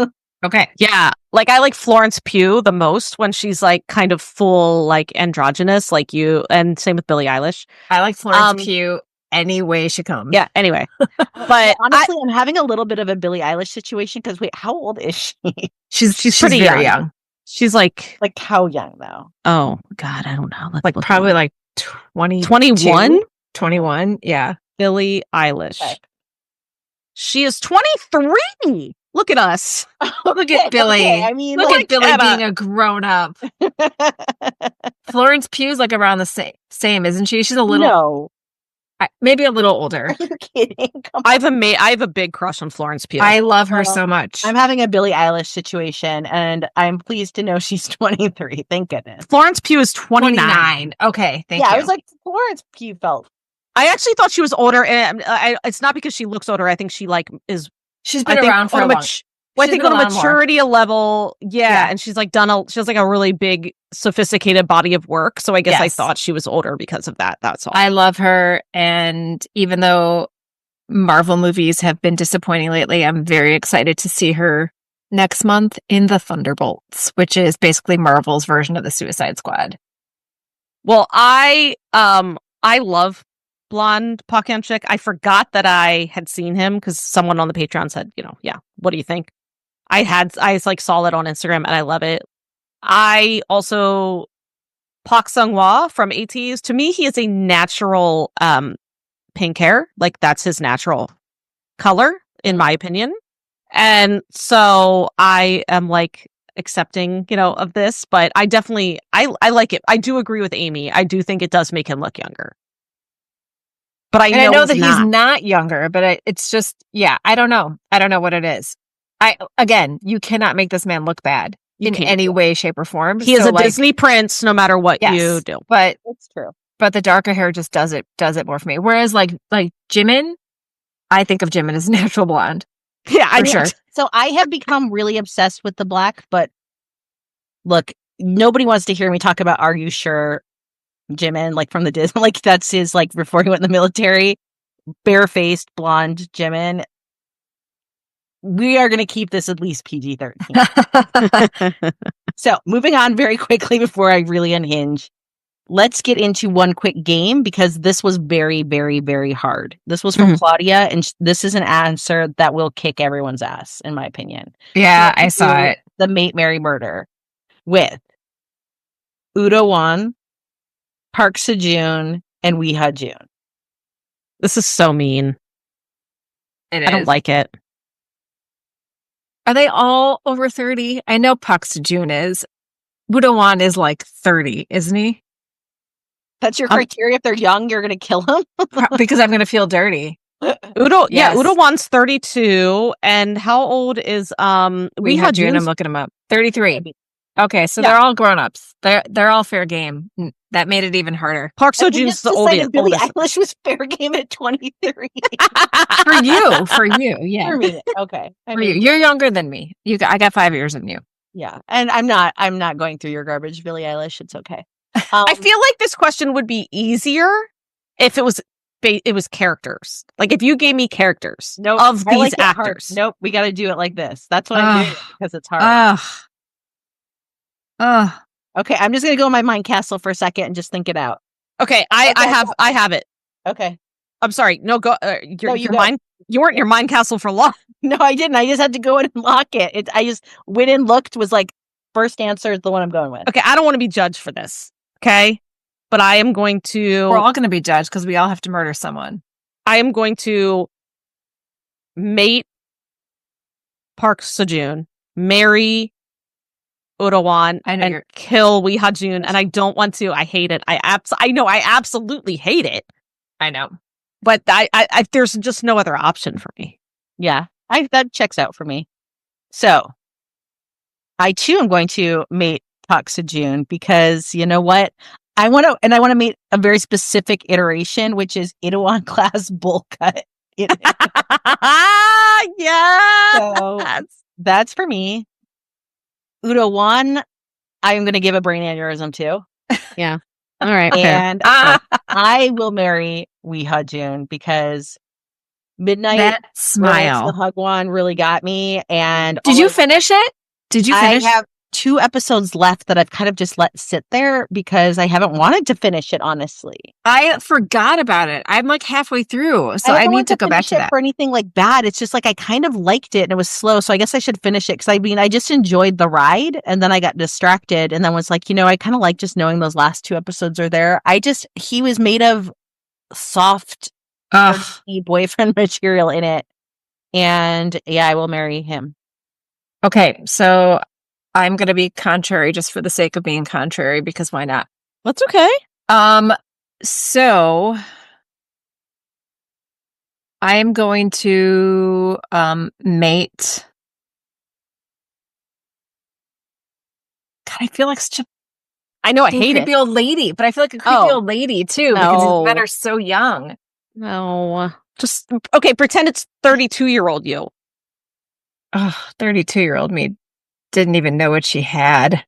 Okay. Yeah. Like I like Florence Pugh the most when she's like kind of full like androgynous like you, and same with Billie Eilish. I like Florence Pugh any way she comes. Yeah. Anyway, but honestly, I'm having a little bit of a Billie Eilish situation because wait, how old is she? She's pretty very young. young. She's like how young though? Oh God, I don't know. Let's like look probably it up. like 21. 21. Yeah. Billie Eilish. Okay. She is 23. Look at us. Look at Billy. Okay, I mean, look like, at Billy Emma. being a grown up. Florence Pugh's like around the same, isn't she? She's a little, no. Maybe a little older. Are you kidding? Come I have a big crush on Florence Pugh. I love her so much. I'm having a Billie Eilish situation, and I'm pleased to know she's 23. Thank goodness. Florence Pugh is 29. Okay, thank you. I was like, Florence Pugh felt. I actually thought she was older, and it's not because she looks older. I think she is. She's been around for a long. I think on a maturity level, yeah, and she's like she has like a really big, sophisticated body of work. So I guess I thought she was older because of that. That's all. I love her, and even though Marvel movies have been disappointing lately, I'm very excited to see her next month in the Thunderbolts, which is basically Marvel's version of the Suicide Squad. Well, I love blonde Pac-Man chick. I forgot that I had seen him because someone on the Patreon said, what do you think? I like saw it on Instagram and I love it. I also Park Sung-hwa from ATEEZ. To me, he is a natural pink hair. Like that's his natural color, in my opinion. And so I am like accepting, of this, but I definitely I like it. I do agree with Amy. I do think it does make him look younger. But I know that he's not younger, but it's just, I don't know. I don't know what it is. Again, you cannot make this man look bad in any way, shape, or form. He is a Disney prince, no matter what you do. But it's true. But the darker hair just does it more for me. Whereas like Jimin, I think of Jimin as natural blonde. Yeah, for sure. So I have become really obsessed with the black, but look, nobody wants to hear me talk about Are You Sure Jimin, like from the Disney, like that's his, like before he went in the military, barefaced blonde Jimin. We are going to keep this at least PG-13. So moving on very quickly before I really unhinge, let's get into one quick game because this was very, very, very hard. This was from Claudia, and this is an answer that will kick everyone's ass, in my opinion. Yeah, I saw it. The Mate Marry Murder with Udo Wan, Park Seo-joon, and Wee Ha-joon. This is so mean. It is. I don't like it. Are they all over 30? I know Park Seo-joon is. Udo Wan is like 30, isn't he? That's your criteria. If they're young, you're going to kill them? Because I'm going to feel dirty. Udo Wan's 32. And how old is Wee Ha-joon? I'm looking him up. 33. Okay, so they're all grown-ups. They're all fair game. That made it even harder. Park Seo-joon's the oldest. Billie Eilish was fair game at 23. For you, yeah. For me, okay. You're younger than me. I got 5 years on you. Yeah, and I'm not going through your garbage, Billie Eilish. It's okay. I feel like this question would be easier if it was characters. Like if you gave me characters of these actors. Nope, we got to do it like this. That's what I'm doing because it's hard. Okay, I'm just gonna go in my mind castle for a second and just think it out. Okay, I have it. Okay, I'm sorry. No, go. Your mind. You weren't your mind castle for long. No, I didn't. I just had to go in and lock it. I just went and looked. Was like first answer is the one I'm going with. Okay, I don't want to be judged for this. Okay, but I am going to. We're all going to be judged because we all have to murder someone. I am going to mate Park Seo-joon, marry Udo Wan, and kill Wee Ha-joon, and I don't want to. I hate it. I know. I absolutely hate it. I know, but I there's just no other option for me. Yeah, that checks out for me. So, I too am going to mate Park Seo-joon because you know what? I want to mate a very specific iteration, which is Itaewon Class bowl cut. Yeah, so that's for me. Udo Wan, I am going to give a brain aneurysm to. Yeah. All right. And I will marry Wee Ha-joon because Midnight that smile, the Hug one really got me. And did you finish it? Did you finish? 2 episodes left that I've kind of just let sit there because I haven't wanted to finish it, honestly. I forgot about it. I'm like halfway through, so I don't need want to go back finish to it that. for anything like bad. It's just like I kind of liked it and it was slow, so I guess I should finish it because I just enjoyed the ride and then I got distracted and then was like, I kind of like just knowing those last 2 episodes are there. He was made of soft boyfriend material in it, and yeah, I will marry him. Okay, so I'm going to be contrary just for the sake of being contrary because why not? That's okay. So I am going to mate. God, I feel like such a I know I hate it. creepy old lady, but I feel like a creepy old lady too because these men are so young. No. Just okay, pretend it's 32-year-old you. Oh, 32-year-old me didn't even know what she had.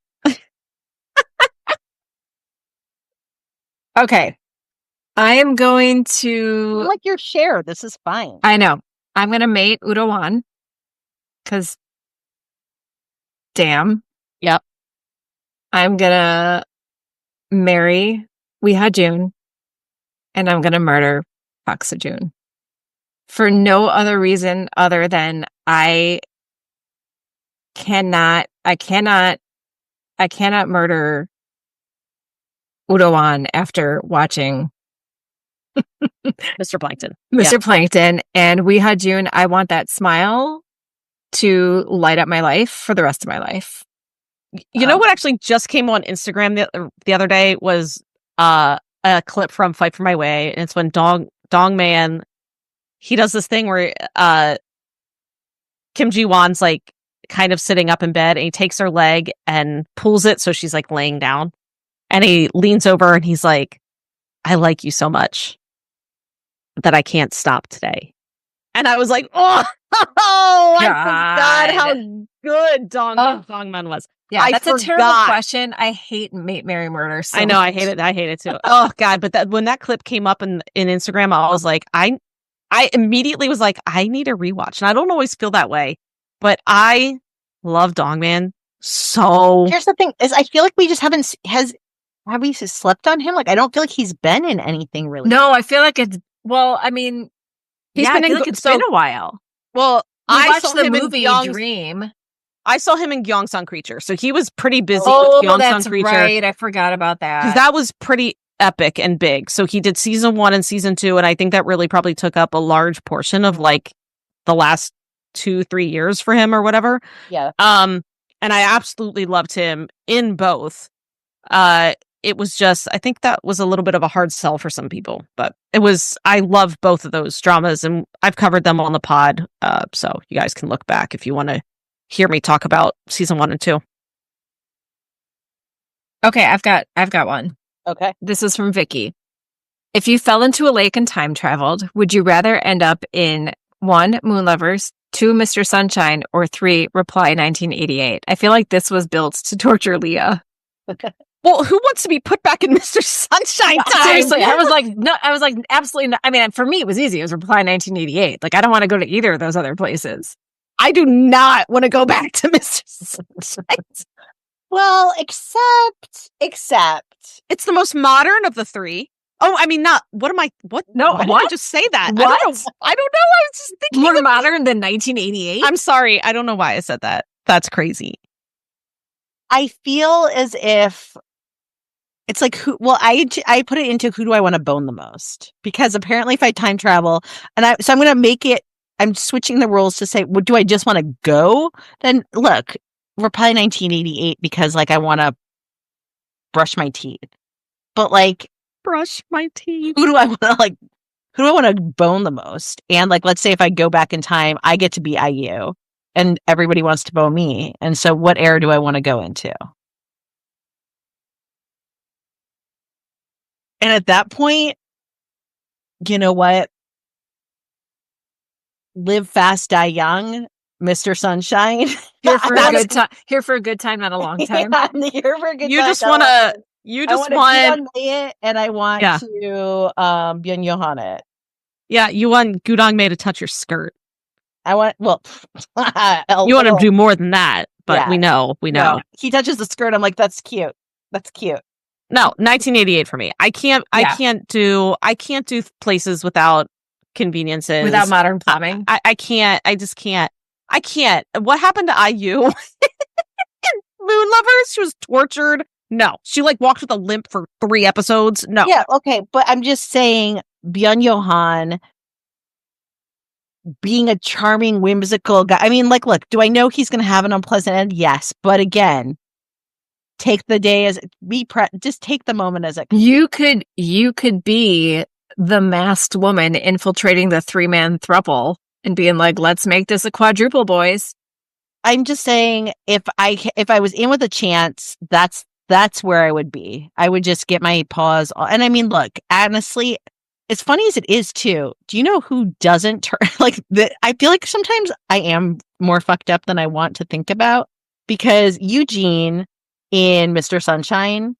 Okay. I am going to like your share. This is fine. I know. I'm going to mate Udo-wan because damn. Yep. I'm going to marry Lee Ha-joon and I'm going to murder Park Seo-joon for no other reason other than I cannot murder Udo-wan after watching Mr. Plankton. Mr. Plankton and Lee Ha-joon. I want that smile to light up my life for the rest of my life. You know what actually just came on Instagram the other day was a clip from Fight for My Way, and it's when Dong Man, he does this thing where Kim Ji-won's like kind of sitting up in bed and he takes her leg and pulls it so she's like laying down, and he leans over and he's like, I like you so much that I can't stop today. And I was like, oh, I forgot how good Dong Man was. Yeah, that's a terrible question. I hate Mary Murder. So I know, I hate it. I hate it too. Oh God! But when that clip came up in Instagram, I was like, I immediately was like, I need a rewatch, and I don't always feel that way, but I love Dong Man so. Here's the thing: is I feel like we just have we slept on him? Like I don't feel like he's been in anything really. No, I feel like it's. Well, I mean, he's been in. It's been a while. Well, I watched the movie Dream. I saw him in Gyeongsang Creature, so he was pretty busy with Gyeongsang Creature. Right, I forgot about that. Because that was pretty epic and big. So he did season 1 and season 2, and I think that really probably took up a large portion of like the last 2-3 years for him or whatever. Yeah. And I absolutely loved him in both. It was just, I think that was a little bit of a hard sell for some people, but I love both of those dramas, and I've covered them on the pod. So you guys can look back if you want to hear me talk about season 1 and 2. Okay, I've got one. Okay. This is from Vicky. If you fell into a lake and time traveled, would you rather end up in 1, Moon Lovers, 2, Mr. Sunshine, or 3, Reply 1988? I feel like this was built to torture Leah. Well, who wants to be put back in Mr. Sunshine time? Seriously, I was like, absolutely not. I mean, for me, it was easy. It was Reply 1988. Like, I don't want to go to either of those other places. I do not want to go back to Mr. Sunshine. Well, except it's the most modern of the 3. Oh, I mean, not. What am I? What? No, why what? did I just say that? What? I don't know. I was just thinking more modern than 1988. I'm sorry. I don't know why I said that. That's crazy. I feel as if it's like who. Well, I put it into who do I want to bone the most, because apparently if I time travel and I'm going to make it. I'm switching the rules to say, well, do I just want to go? Then look, Reply 1988 because like I want to brush my teeth. But like brush my teeth. Who do I want to bone the most? And like let's say if I go back in time, I get to be IU and everybody wants to bone me. And so what era do I want to go into? And at that point, you know what? Live fast, die young, Mr. Sunshine. Here for a good time. Here for a good time, not a long time. Yeah, here for a good you time. Just want to. You just want it, and I want to Byung Johan it. Yeah, you want Gudong Mei to touch your skirt. I want you want to do more than that. but Yeah. we know. No. He touches the skirt. I'm like, that's cute. That's cute. No, 1988 for me. I can't do places without conveniences. Without modern plumbing. I can't. I just can't. I can't. What happened to IU? Moon Lovers? She was tortured. No. She like walked with a limp for 3 episodes. No. Yeah, okay. But I'm just saying, Byung Johan being a charming, whimsical guy. I mean, like, look, do I know he's going to have an unpleasant end? Yes. But again, take the day as just take the moment as it comes. You could be the masked woman infiltrating the 3-man throuple and being like, let's make this a quadruple, boys. I'm just saying, if I was in with a chance, that's where I would be. I would just get my paws on. And I mean, look, honestly, as funny as it is too, do you know who doesn't turn like the? I feel like sometimes I am more fucked up than I want to think about, because Eugene in Mr. Sunshine,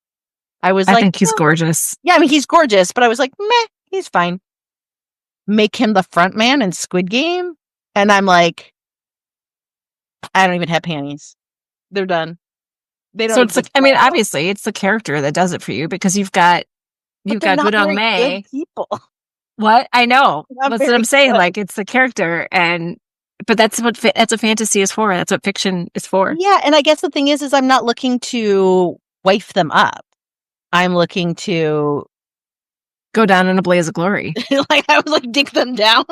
I think he's gorgeous. Yeah, I mean, he's gorgeous, but I was like, meh, he's fine. Make him the front man in Squid Game, and I'm like, I don't even have panties. They're done. They don't. So it's like, I mean, obviously, it's the character that does it for you, because you've got Budong May. People. What? I know. Not That's what very I'm saying. good. Like, it's the character, but that's what fantasy is for. That's what fiction is for. Yeah, and I guess the thing is I'm not looking to wife them up. I'm looking to go down in a blaze of glory. like, I was like, dig them down.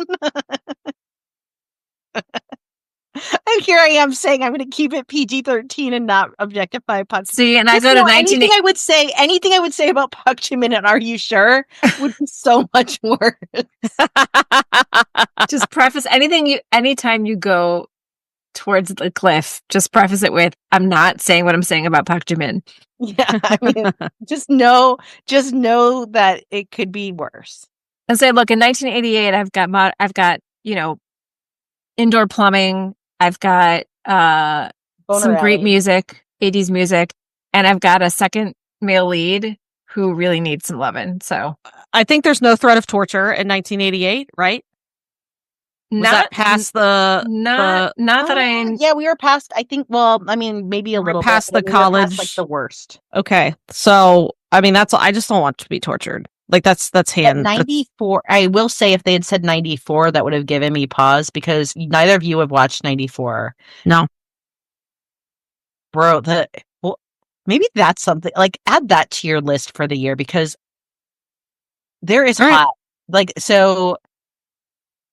And here I am saying I'm going to keep it PG-13 and not objectify Park. See, and I go to 19. Anything I would say about Park Jimin and Are You Sure would be so much worse. Just preface anytime you go towards the cliff, just preface it with, I'm not saying what I'm saying about Park Jimin. Yeah, I mean, just know that it could be worse. And say, look, in 1988, I've got indoor plumbing. I've got some great music, 80s music, and I've got a second male lead who really needs some loving. So I think there's no threat of torture in 1988, right? Not past the yeah, we were past, I think, well, I mean, maybe a little past bit, the college, past, like, the worst. Okay, so I mean, I just don't want to be tortured. Like, that's hand. 94. I will say, if they had said 94, that would have given me pause, because neither of you have watched 94. No, bro. Maybe that's something. Like, add that to your list for the year, because there is hot. Like, so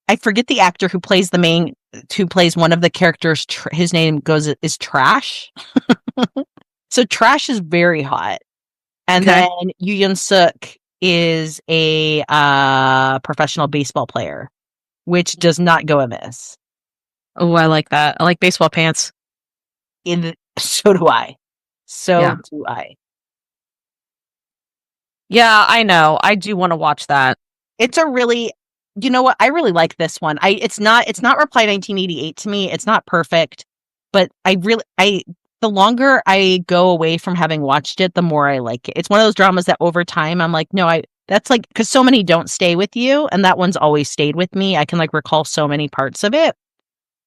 I forget the actor who plays one of the characters. His name is Trash. So Trash is very hot, and then Yoo Yeon Suk is a professional baseball player, which does not go amiss. Oh, I like that. I like baseball pants. So do I. Do I. Yeah, I know. I do want to watch that. It's a really, you know what? I really like this one. It's not Reply 1988 to me. It's not perfect, but the longer I go away from having watched it, the more I like it. It's one of those dramas that over time I'm like, no, that's like, because so many don't stay with you, and that one's always stayed with me. I can like recall so many parts of it.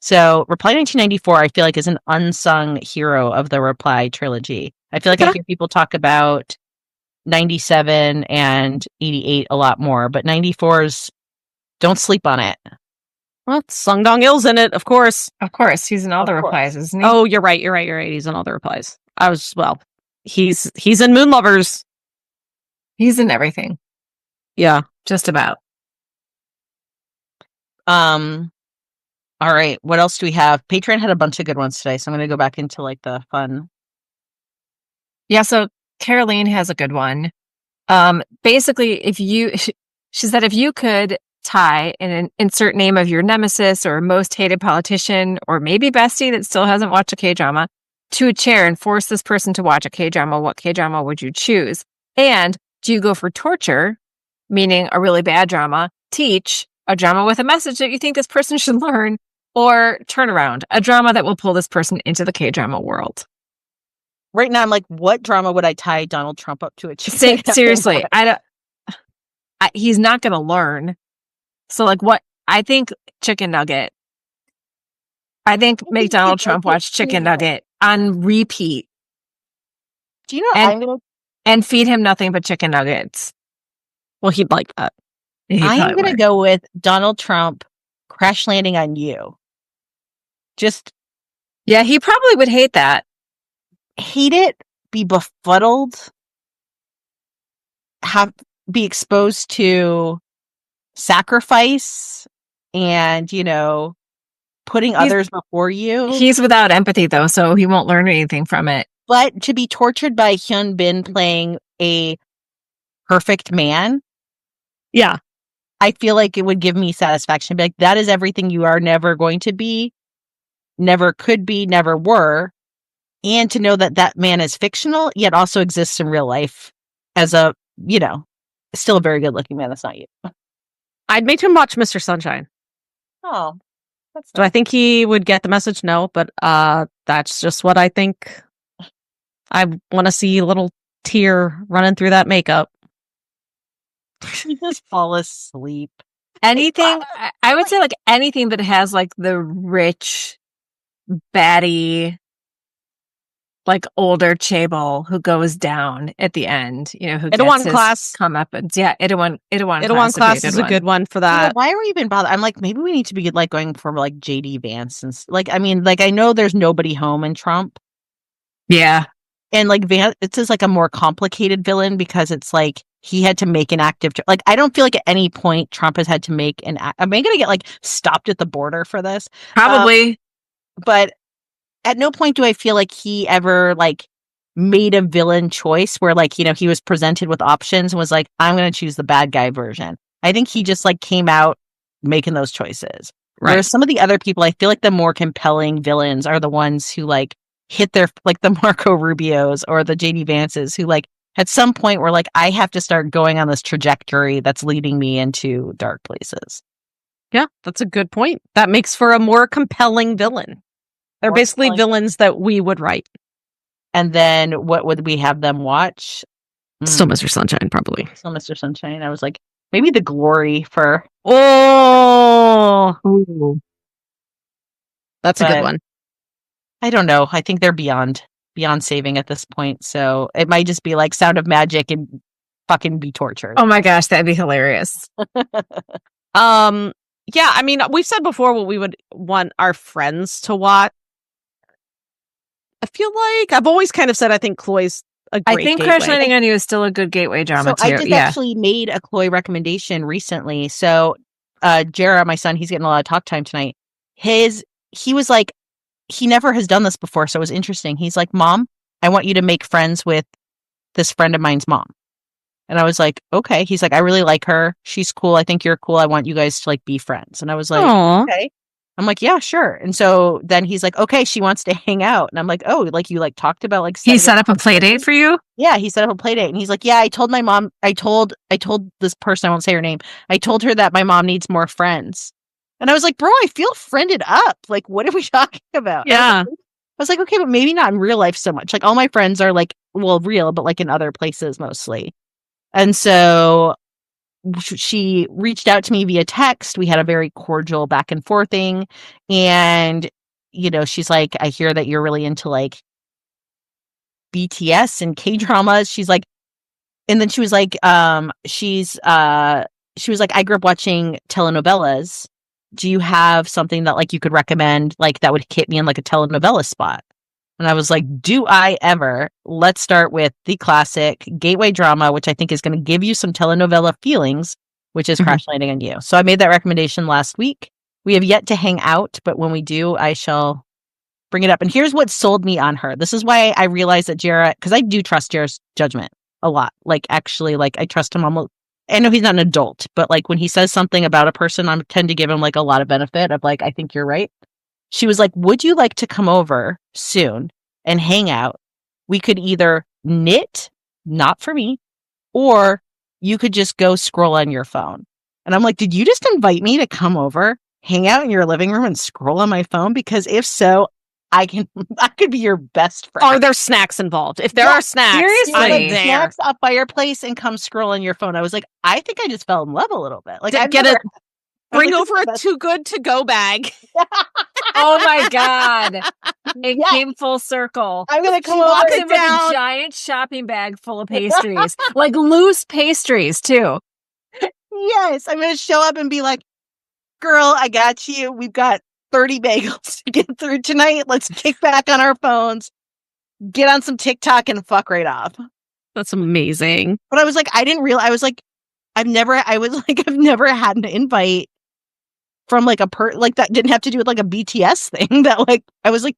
So Reply 1994, I feel like, is an unsung hero of the Reply trilogy. I feel like I hear people talk about 97 and 88 a lot more, but 94's, don't sleep on it. Well, Sung Dong-il's in it, of course. Of course, he's in all the replies, isn't he? Oh, you're right. He's in all the replies. He's in Moon Lovers. He's in everything. Yeah, just about. All right, what else do we have? Patreon had a bunch of good ones today, so I'm going to go back into like the fun. Yeah, so Caroline has a good one. Basically, she said, if you could tie an insert name of your nemesis or most hated politician or maybe bestie that still hasn't watched a K-drama to a chair and force this person to watch a K-drama, what K-drama would you choose? And do you go for torture, meaning a really bad drama, teach, a drama with a message that you think this person should learn, or turnaround, a drama that will pull this person into the K-drama world? Right now, I'm like, what drama would I tie Donald Trump up to a chair? Seriously, he's not going to learn. So, like, what? I think Chicken Nugget. I think make Donald Trump watch Chicken Nugget on repeat Do you know And- I'm gonna and feed him nothing but chicken nuggets. Well, he'd like that. He I'm probably gonna would. go with Donald Trump crash landing on you. Just Yeah, he probably would hate that. hate it, be befuddled, be exposed to sacrifice and, putting others before you. He's without empathy, though, so he won't learn anything from it. But to be tortured by Hyun Bin playing a perfect man, Yeah. I feel like it would give me satisfaction. Be like, that is everything you are never going to be, never could be, never were. And to know that that man is fictional, yet also exists in real life as a, still a very good looking man. That's not you. I'd make him watch Mr. Sunshine. Oh, that's Do I think he would get the message? No, but that's just what I think. I want to see a little tear running through that makeup. You just fall asleep. Anything, I would say like anything that has like the rich, batty, like older Chable who goes down at the end, who Itaewon gets his Class. comeuppance. Yeah, Itaewon Itaewon Class is a good one for that. Why are we even bothered? I'm like, maybe we need to be like going for like JD Vance and I know there's nobody home in Trump. Yeah. And like Vance, it's just like a more complicated villain because it's like he had to make an active. Like I don't feel like at any point Trump has had to make an. Am I going to get like stopped at the border for this? Probably. But at no point do I feel like he ever like made a villain choice where like he was presented with options and was like, I'm going to choose the bad guy version. I think he just like came out making those choices. Right. Whereas some of the other people, I feel like the more compelling villains are the ones who like hit their like the Marco Rubios or the JD Vances who like at some point were like, I have to start going on this trajectory that's leading me into dark places. Yeah, that's a good point. That makes for a more compelling villain. They're More basically compelling. villains that we would write. And then what would we have them watch? Still Mr. Sunshine, probably. Still Mr. Sunshine. I was like, maybe The Glory for. Oh, that's a But- good one. I don't know. I think they're beyond saving at this point. So it might just be like Sound of Magic and fucking be tortured. Oh my gosh, that'd be hilarious. Yeah, I mean, we've said before what we would want our friends to watch. I feel like I've always kind of said I think Chloe's a great I think gateway. Crash Landing on You is still a good gateway drama So too. I just Yeah. actually made a Chloe recommendation recently. So Jara, my son, he's getting a lot of talk time tonight. He was like, he never has done this before, so it was interesting. He's like, Mom, I want you to make friends with this friend of mine's mom. And I was like, okay. He's like, I really like her. She's cool. I think you're cool. I want you guys to like be friends. And I was like, Aw. okay. I'm like, yeah, sure. And so then he's like, okay, she wants to hang out. And I'm like, oh, like you like talked about like He setting set up a play date for you? Yeah, he set up a play date. And he's like, yeah, I told my mom, I told this person, I won't say her name. I told her that my mom needs more friends. And I was like, bro, I feel friended up. Like, what are we talking about? Yeah. I was like, okay, but maybe not in real life so much. Like all my friends are like, well, real, but like in other places mostly. And so she reached out to me via text. We had a very cordial back and forthing. And, she's like, I hear that you're really into like BTS and K-dramas. She's like, and then she was like, she was like, I grew up watching telenovelas. Do you have something that like you could recommend, like that would hit me in like a telenovela spot? And I was like, do I ever? Let's start with the classic gateway drama, which I think is going to give you some telenovela feelings, which is Crash Landing on You. So I made that recommendation last week. We have yet to hang out, but when we do, I shall bring it up. And here's what sold me on her. This is why I realized that Jarrah, because I do trust Jarrah's judgment a lot. Like actually, like I trust him almost. I know he's not an adult, but like when he says something about a person, I tend to give him like a lot of benefit of like, I think you're right. She was like, would you like to come over soon and hang out? We could either knit, not for me, or you could just go scroll on your phone. And I'm like, did you just invite me to come over, hang out in your living room and scroll on my phone? Because if so, I could be your best friend. Are there snacks involved? If there are snacks, seriously. I'm Like, there. Snacks, a fireplace, and come scroll on your phone. I was like, I think I just fell in love a little bit. Like I Get Bring like, over a Too Good to Go bag. Oh my God. It Yeah. came full circle. I'm gonna come She walks over in with a giant shopping bag full of pastries, like loose pastries too. Yes, I'm gonna show up and be like, girl, I got you. We've got 30 bagels to get through tonight. Let's kick back on our phones, get on some TikTok and fuck right off. That's amazing. But I was like, I've never had an invite from like like that didn't have to do with like a BTS thing that like, I was like,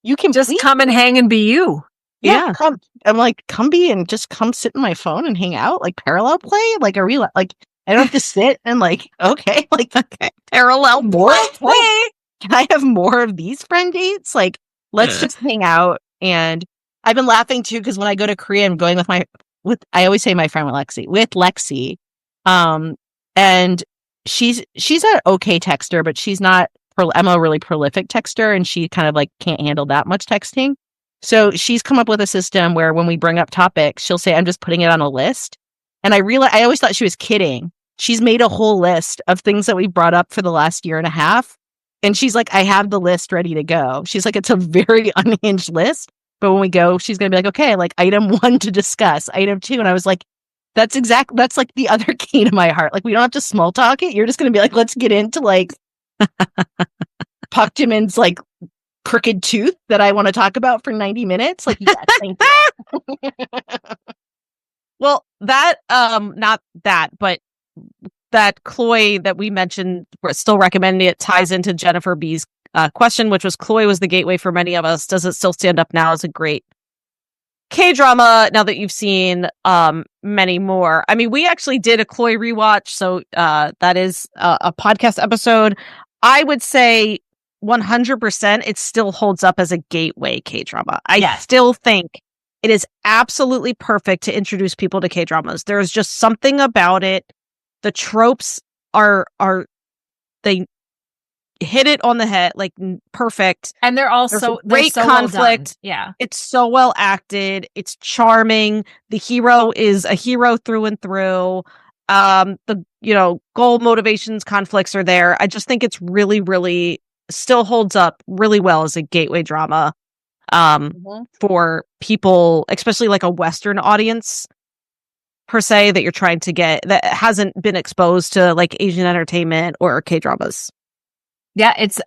you can Just please, come and hang and be you. Yeah. come. I'm like, come be and just come sit in my phone and hang out, like parallel play. Like, are we like, I don't have to sit and like, okay, like Parallel more play. Can I have more of these friend dates? Like, let's just hang out. And I've been laughing too, because when I go to Korea, I'm going I always say my friend with Lexi. And she's an okay texter, but she's not, I'm a really prolific texter, and she kind of like can't handle that much texting. So she's come up with a system where when we bring up topics, she'll say, I'm just putting it on a list. And I always thought she was kidding. She's made a whole list of things that we've brought up for the last year and a half. And she's like, I have the list ready to go. She's like, it's a very unhinged list. But when we go, she's going to be like, okay, like item 1 to discuss, item 2. And I was like, that's like the other key to my heart. Like, we don't have to small talk it. You're just going to be like, let's get into like Puck Jimin's like crooked tooth that I want to talk about for 90 minutes. Like, yes, thank you. Well, that not that, but that Chloe that we mentioned, we're still recommending it, ties into Jennifer B's question, which was Chloe was the gateway for many of us. Does it still stand up now as a great K-drama now that you've seen many more? I mean, we actually did a Chloe rewatch, so that is a podcast episode. I would say 100% it still holds up as a gateway K-drama. I still think it is absolutely perfect to introduce people to K-dramas. There's just something about it. The tropes are they hit it on the head, like perfect. And they're also great so conflict. Well done. Yeah. It's so well acted. It's charming. The hero is a hero through and through. The goal, motivations, conflicts are there. I just think it's really, really still holds up really well as a gateway drama. For people, especially like a Western audience per se, that you're trying to get, that hasn't been exposed to like Asian entertainment or K-dramas. Yeah, it's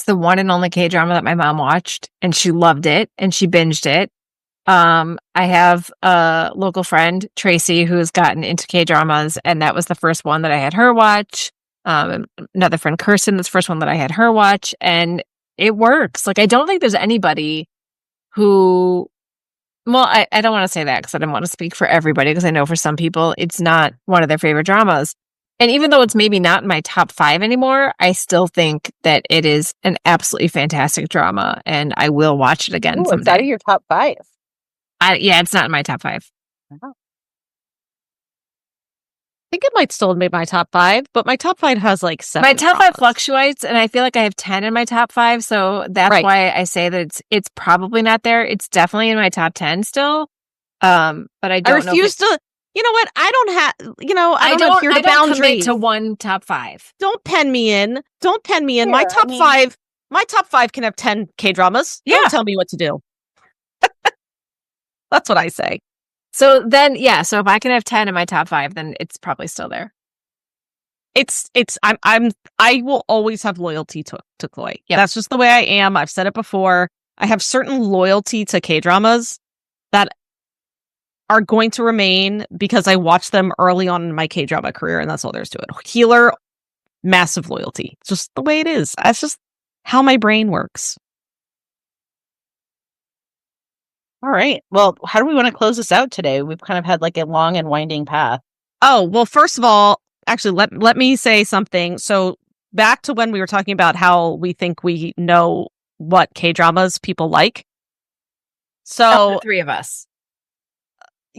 the one and only K-drama that my mom watched, and she loved it, and she binged it. I have a local friend, Tracy, who's gotten into K-dramas, and that was the first one that I had her watch. Another friend, Kirsten, that's the first one that I had her watch, and it works. Like, I don't think there's anybody who, well, I don't want to say that because I don't want to speak for everybody, because I know for some people it's not one of their favorite dramas. And even though it's maybe not in my top 5 anymore, I still think that it is an absolutely fantastic drama, and I will watch it again someday. It's out of your top 5. Yeah, it's not in my top 5. I think it might still make my top 5, but my top 5 has like 7. My top 5 dramas. fluctuates, and I feel like I have 10 in my top 5, so that's why I say that it's probably not there. It's definitely in my top 10 still, but I refuse to. You know what? I don't have. I don't adhere to boundaries. Commit to one top 5. Don't pen me in. Don't pen me in. Sure, My top 5. My top 5 can have 10 K-dramas. Yeah. Don't tell me what to do. That's what I say. So then, so if I can have 10 in my top 5, then it's probably still there. I will always have loyalty to Chloe. Yep. That's just the way I am. I've said it before. I have certain loyalty to K-dramas that are going to remain because I watched them early on in my K-drama career, and that's all there's to it. Healer, massive loyalty. It's just the way it is. That's just how my brain works. All right. Well, how do we want to close this out today? We've kind of had like a long and winding path. Oh, well, first of all, actually, let me say something. So back to when we were talking about how we think we know what K-dramas people like. So the 3 of us.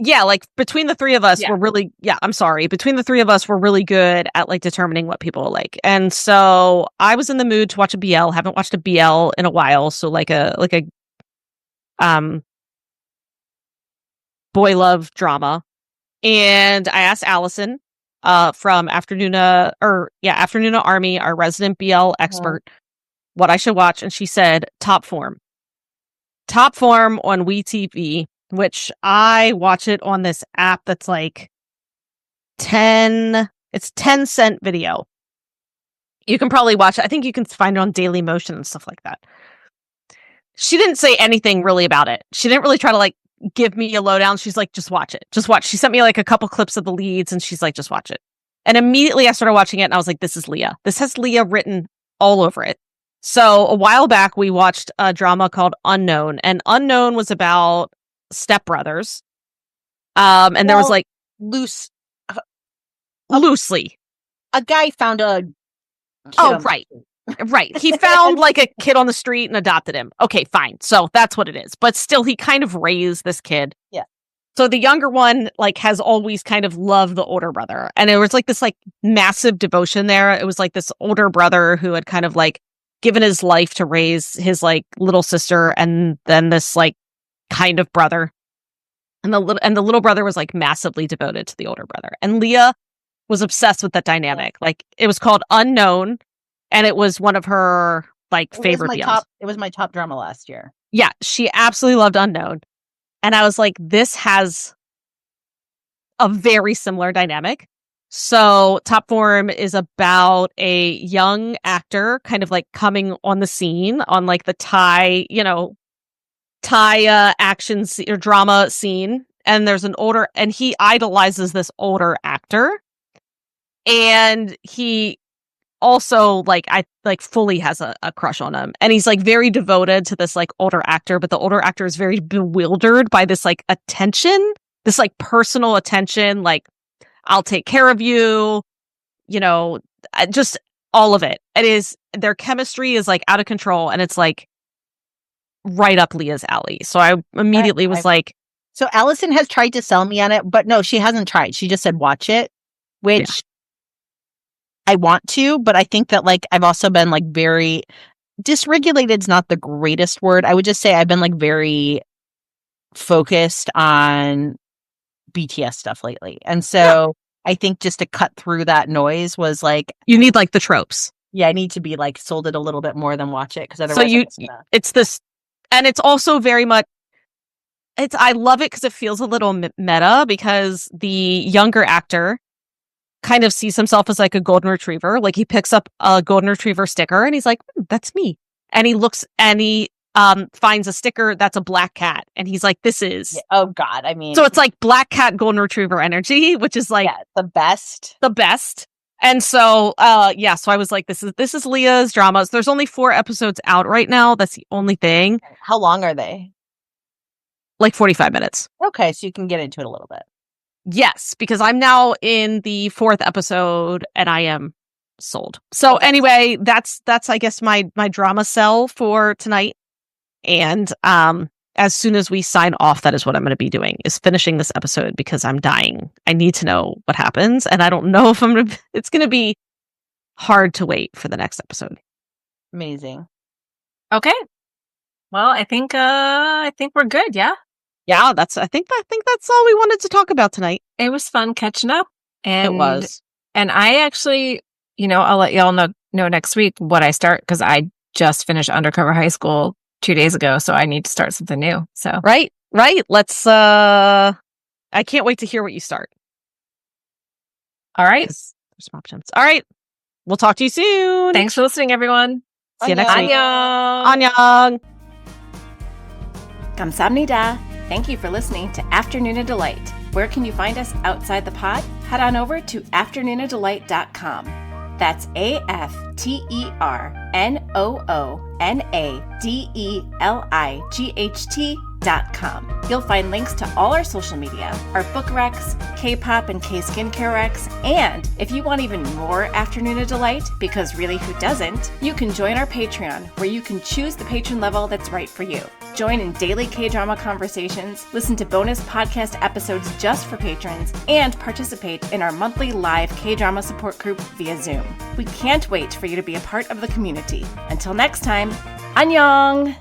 Yeah, like between the 3 of us, we're really, between the 3 of us, we're really good at like determining what people like. And so I was in the mood to watch a BL, haven't watched a BL in a while. So like a boy love drama. And I asked Allison, from Afternoona Army, our resident BL expert, what I should watch, and she said Top Form. Top Form on WeTV, which I watch it on this app that's like 10 cent video. You can probably watch it. I think you can find it on Daily Motion and stuff like that. She didn't say anything really about it. She didn't really try to like give me a lowdown. She's like, just watch it. Just watch. She sent me like a couple clips of the leads and she's like, just watch it. And immediately I started watching it and I was like, this is Leah. This has Leah written all over it. So a while back, we watched a drama called Unknown, and Unknown was about stepbrothers. And there was like loosely. A guy found a kid Right. He found like a kid on the street and adopted him. Okay, fine. So that's what it is. But still, he kind of raised this kid. Yeah. So the younger one like has always kind of loved the older brother. And it was like this like massive devotion there. It was like this older brother who had kind of like given his life to raise his like little sister, and then this like kind of brother. And the little brother was like massively devoted to the older brother. And Leah was obsessed with that dynamic. Like it was called Unknown. And it was one of her like favorite BLs. It was my top drama last year. Yeah, she absolutely loved Unknown. And I was like, this has a very similar dynamic. So Top Form is about a young actor kind of like coming on the scene on like the Thai action or drama scene. And there's and he idolizes this older actor. And he also fully has a crush on him, and he's like very devoted to this like older actor, but the older actor is very bewildered by this like attention, this like personal attention, like I'll take care of you, just all of it. Their chemistry is like out of control, and it's like right up Leah's alley. So I immediately was like, so Allison has tried to sell me on it, but no, she hasn't tried. She just said watch it, which I want to, but I think that like I've also been like very dysregulated is not the greatest word. I would just say I've been like very focused on BTS stuff lately. And so I think just to cut through that noise was like, you need like the tropes. Yeah, I need to be like sold it a little bit more than watch it, because otherwise it's this, and it's also very much I love it because it feels a little meta, because the younger actor kind of sees himself as like a golden retriever. Like he picks up a golden retriever sticker and he's like, that's me. And he looks and he finds a sticker that's a black cat. And he's like, this is. Yeah. Oh God. I mean. So it's like black cat golden retriever energy, which is like the best. The best. And so, so I was like, this is Leah's dramas. There's only 4 episodes out right now. That's the only thing. How long are they? Like 45 minutes. Okay. So you can get into it a little bit. Yes, because I'm now in the 4th episode and I am sold. So anyway, that's I guess my drama sell for tonight. And as soon as we sign off, that is what I'm going to be doing, is finishing this episode, because I'm dying. I need to know what happens, and I don't know if it's going to be hard to wait for the next episode. Amazing. Okay. Well, I think we're good, yeah? Yeah, I think that's all we wanted to talk about tonight. It was fun catching up. And it was. And I actually, I'll let y'all know next week what I start, because I just finished Undercover High School 2 days ago, so I need to start something new. So Right. Let's I can't wait to hear what you start. All right. There's some options. All right. We'll talk to you soon. Thanks for listening, everyone. See you next week. Annyeong. Annyeong. 감사합니다. Thank you for listening to Afternoona Delight. Where can you find us outside the pod? Head on over to afternoonadelight.com. That's AFTERNOONADELIGHT.com. You'll find links to all our social media, our book recs, K-pop and K-skincare recs, and if you want even more Afternoona Delight, because really who doesn't, you can join our Patreon, where you can choose the patron level that's right for you. Join in daily K-drama conversations, listen to bonus podcast episodes just for patrons, and participate in our monthly live K-drama support group via Zoom. We can't wait for you to be a part of the community. Until next time, annyeong!